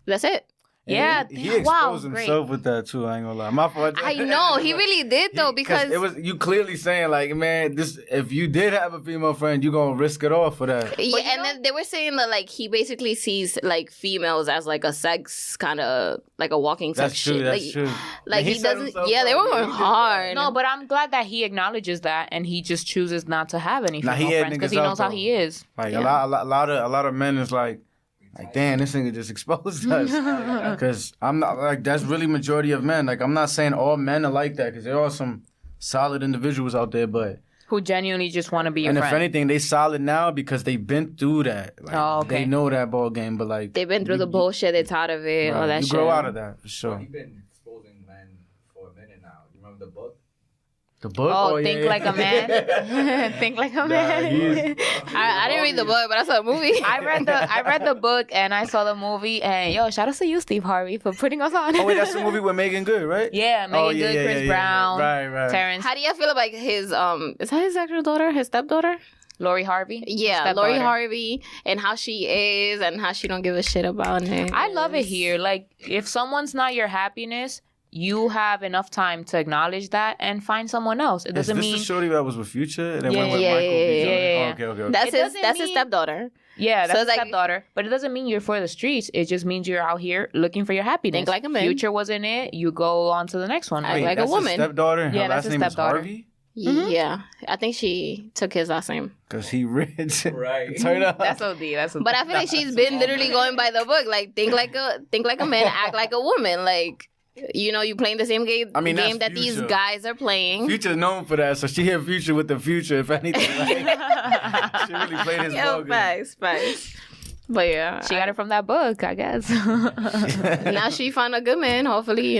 that's it. yeah, he exposed wow, himself with that too. I ain't gonna lie. My fault. I know he really did though, because it was you clearly saying like, man, this if you did have a female friend, you gonna risk it all for that. yeah, But you and know- then they were saying that like he basically sees like females as like a sex kind of like a walking sex That's true. shit. That's like, true. Like And he set doesn't. himself Yeah, they up. were Yeah, going he did that. hard. No, but I'm glad that he acknowledges that and he just chooses not to have any Nah, he female had friends because niggas he out, knows how though. he is. Like Yeah. a lot of men is like, damn, this nigga just exposed us. Because I'm not like that's really majority of men. Like I'm not saying all men are like that because there are some solid individuals out there, but Who genuinely just want to be your and friend. if anything, they solid now because they've been through that. Like, they know that ball game, but like they've been through the bullshit. They're tired of it. All that you shit. grow out of that for sure. You've been exposing men for a minute now. You remember the book? The book? Oh, Think Like a Man. Think Like a Man. I didn't read the book, but I saw the movie. I read the book and I saw the movie. And yo, shout out to you, Steve Harvey, for putting us on. Oh wait, that's the movie with Megan Good, right? Yeah, Megan Good, Chris Brown, right. Terrence. How do you feel about his is that his actual daughter, his stepdaughter? Lori Harvey? Yeah, Lori Harvey, and how she is and how she don't give a shit about it. I love it here. Like, if someone's not your happiness, you have enough time to acknowledge that and find someone else. It doesn't mean... Is this the shorty that was with Future? And then Yeah, went with yeah, Michael B. yeah. Jordan? Okay. That's his stepdaughter. Yeah, that's So his it's like- stepdaughter. But it doesn't mean you're for the streets. It just means you're out here looking for your happiness. Think like a man. Future wasn't it. You go on to the next one. Act Wait, like a that's woman. his stepdaughter? And Yeah, her that's last his name is stepdaughter. Harvey? Yeah, I think she took his last name. Because he rich. Right. Turn up. That's OD. That's OD. But I feel like she's been literally going by the book. Like think like a man, act like a woman. Like you playing the same game. I mean, that's game that these Future. guys are playing. Future's known for that, so she hit Future with the Future, if anything. Like, she really played his ball Yo, game. facts. But yeah, She got it from that book, I guess. now she found a good man. Hopefully,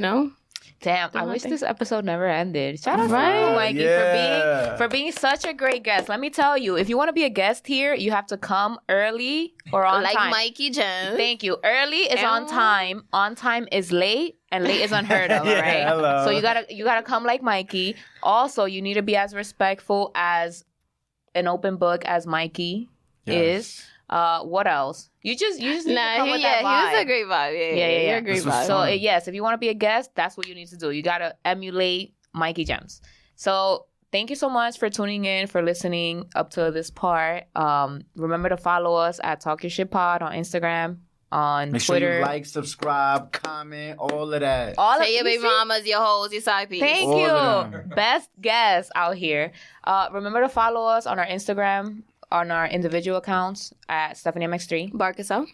Damn, I wish this episode never ended. Shout out to Right? you, Mikey, Yeah. for being such a great guest. Let me tell you, if you want to be a guest here, you have to come early or on like time. Mikey Gems. Thank you. Early is on time. On time is late, and late is unheard of. Yeah, Right? hello. So you gotta come like Mikey. Also, you need to be as respectful as an open book as Mikey is. What else? You just need to come with that vibe. he was a great vibe. Yeah. You're a great This was vibe. So fun. yes, if you want to be a guest, that's what you need to do. You gotta emulate Mikey Gems. So thank you so much for tuning in, for listening up to this part. Remember to follow us at Talk Your Shit Pod on Instagram, on Make sure Twitter. you like, subscribe, comment, all of that. All Say your you baby see? mamas, your hoes, your side piece. Thank All you. of them. Best guest out here. Remember to follow us on our Instagram, on our individual accounts at Stephany MX3. Bark us out.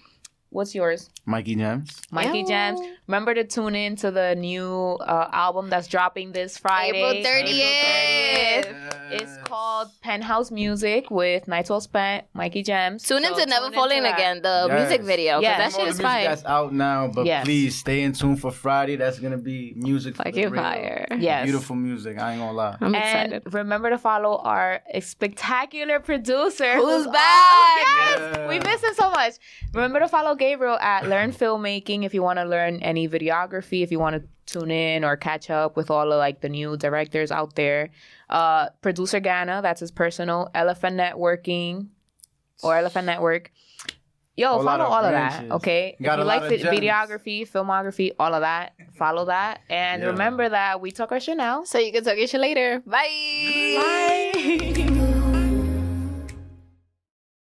What's yours? Mikey Gems. Mikey Yeah. Gems. Remember to tune in to the new album that's dropping this Friday. April 30th. It's called Penthouse Music with Nightswellspent, Mikey Gems. Tune in So to Never tune Fall In that. Again, the Yes. music video. Because Yeah. that All shit the is music fire. that's out now, but Yes. please stay in tune for Friday. That's gonna be music for the Fucking real. fire. Yes. Beautiful music. I ain't gonna lie. I'm And excited. remember to follow our spectacular producer. Who's back? back? Yes! Yeah. We miss him so much. Remember to follow Gabriel at Learn Filmmaking if you want to learn any videography, if you want to tune in or catch up with all of like the new directors out there. Producer Ghana, that's his personal. Elephant Networking or Elephant Network. Yo, Whole lot follow of all of branches. that, okay? Got If a you like lot of gems. videography, filmography, all of that, follow that. And Yeah. remember that we talk our shit now. So you can talk your shit later. Bye. Bye.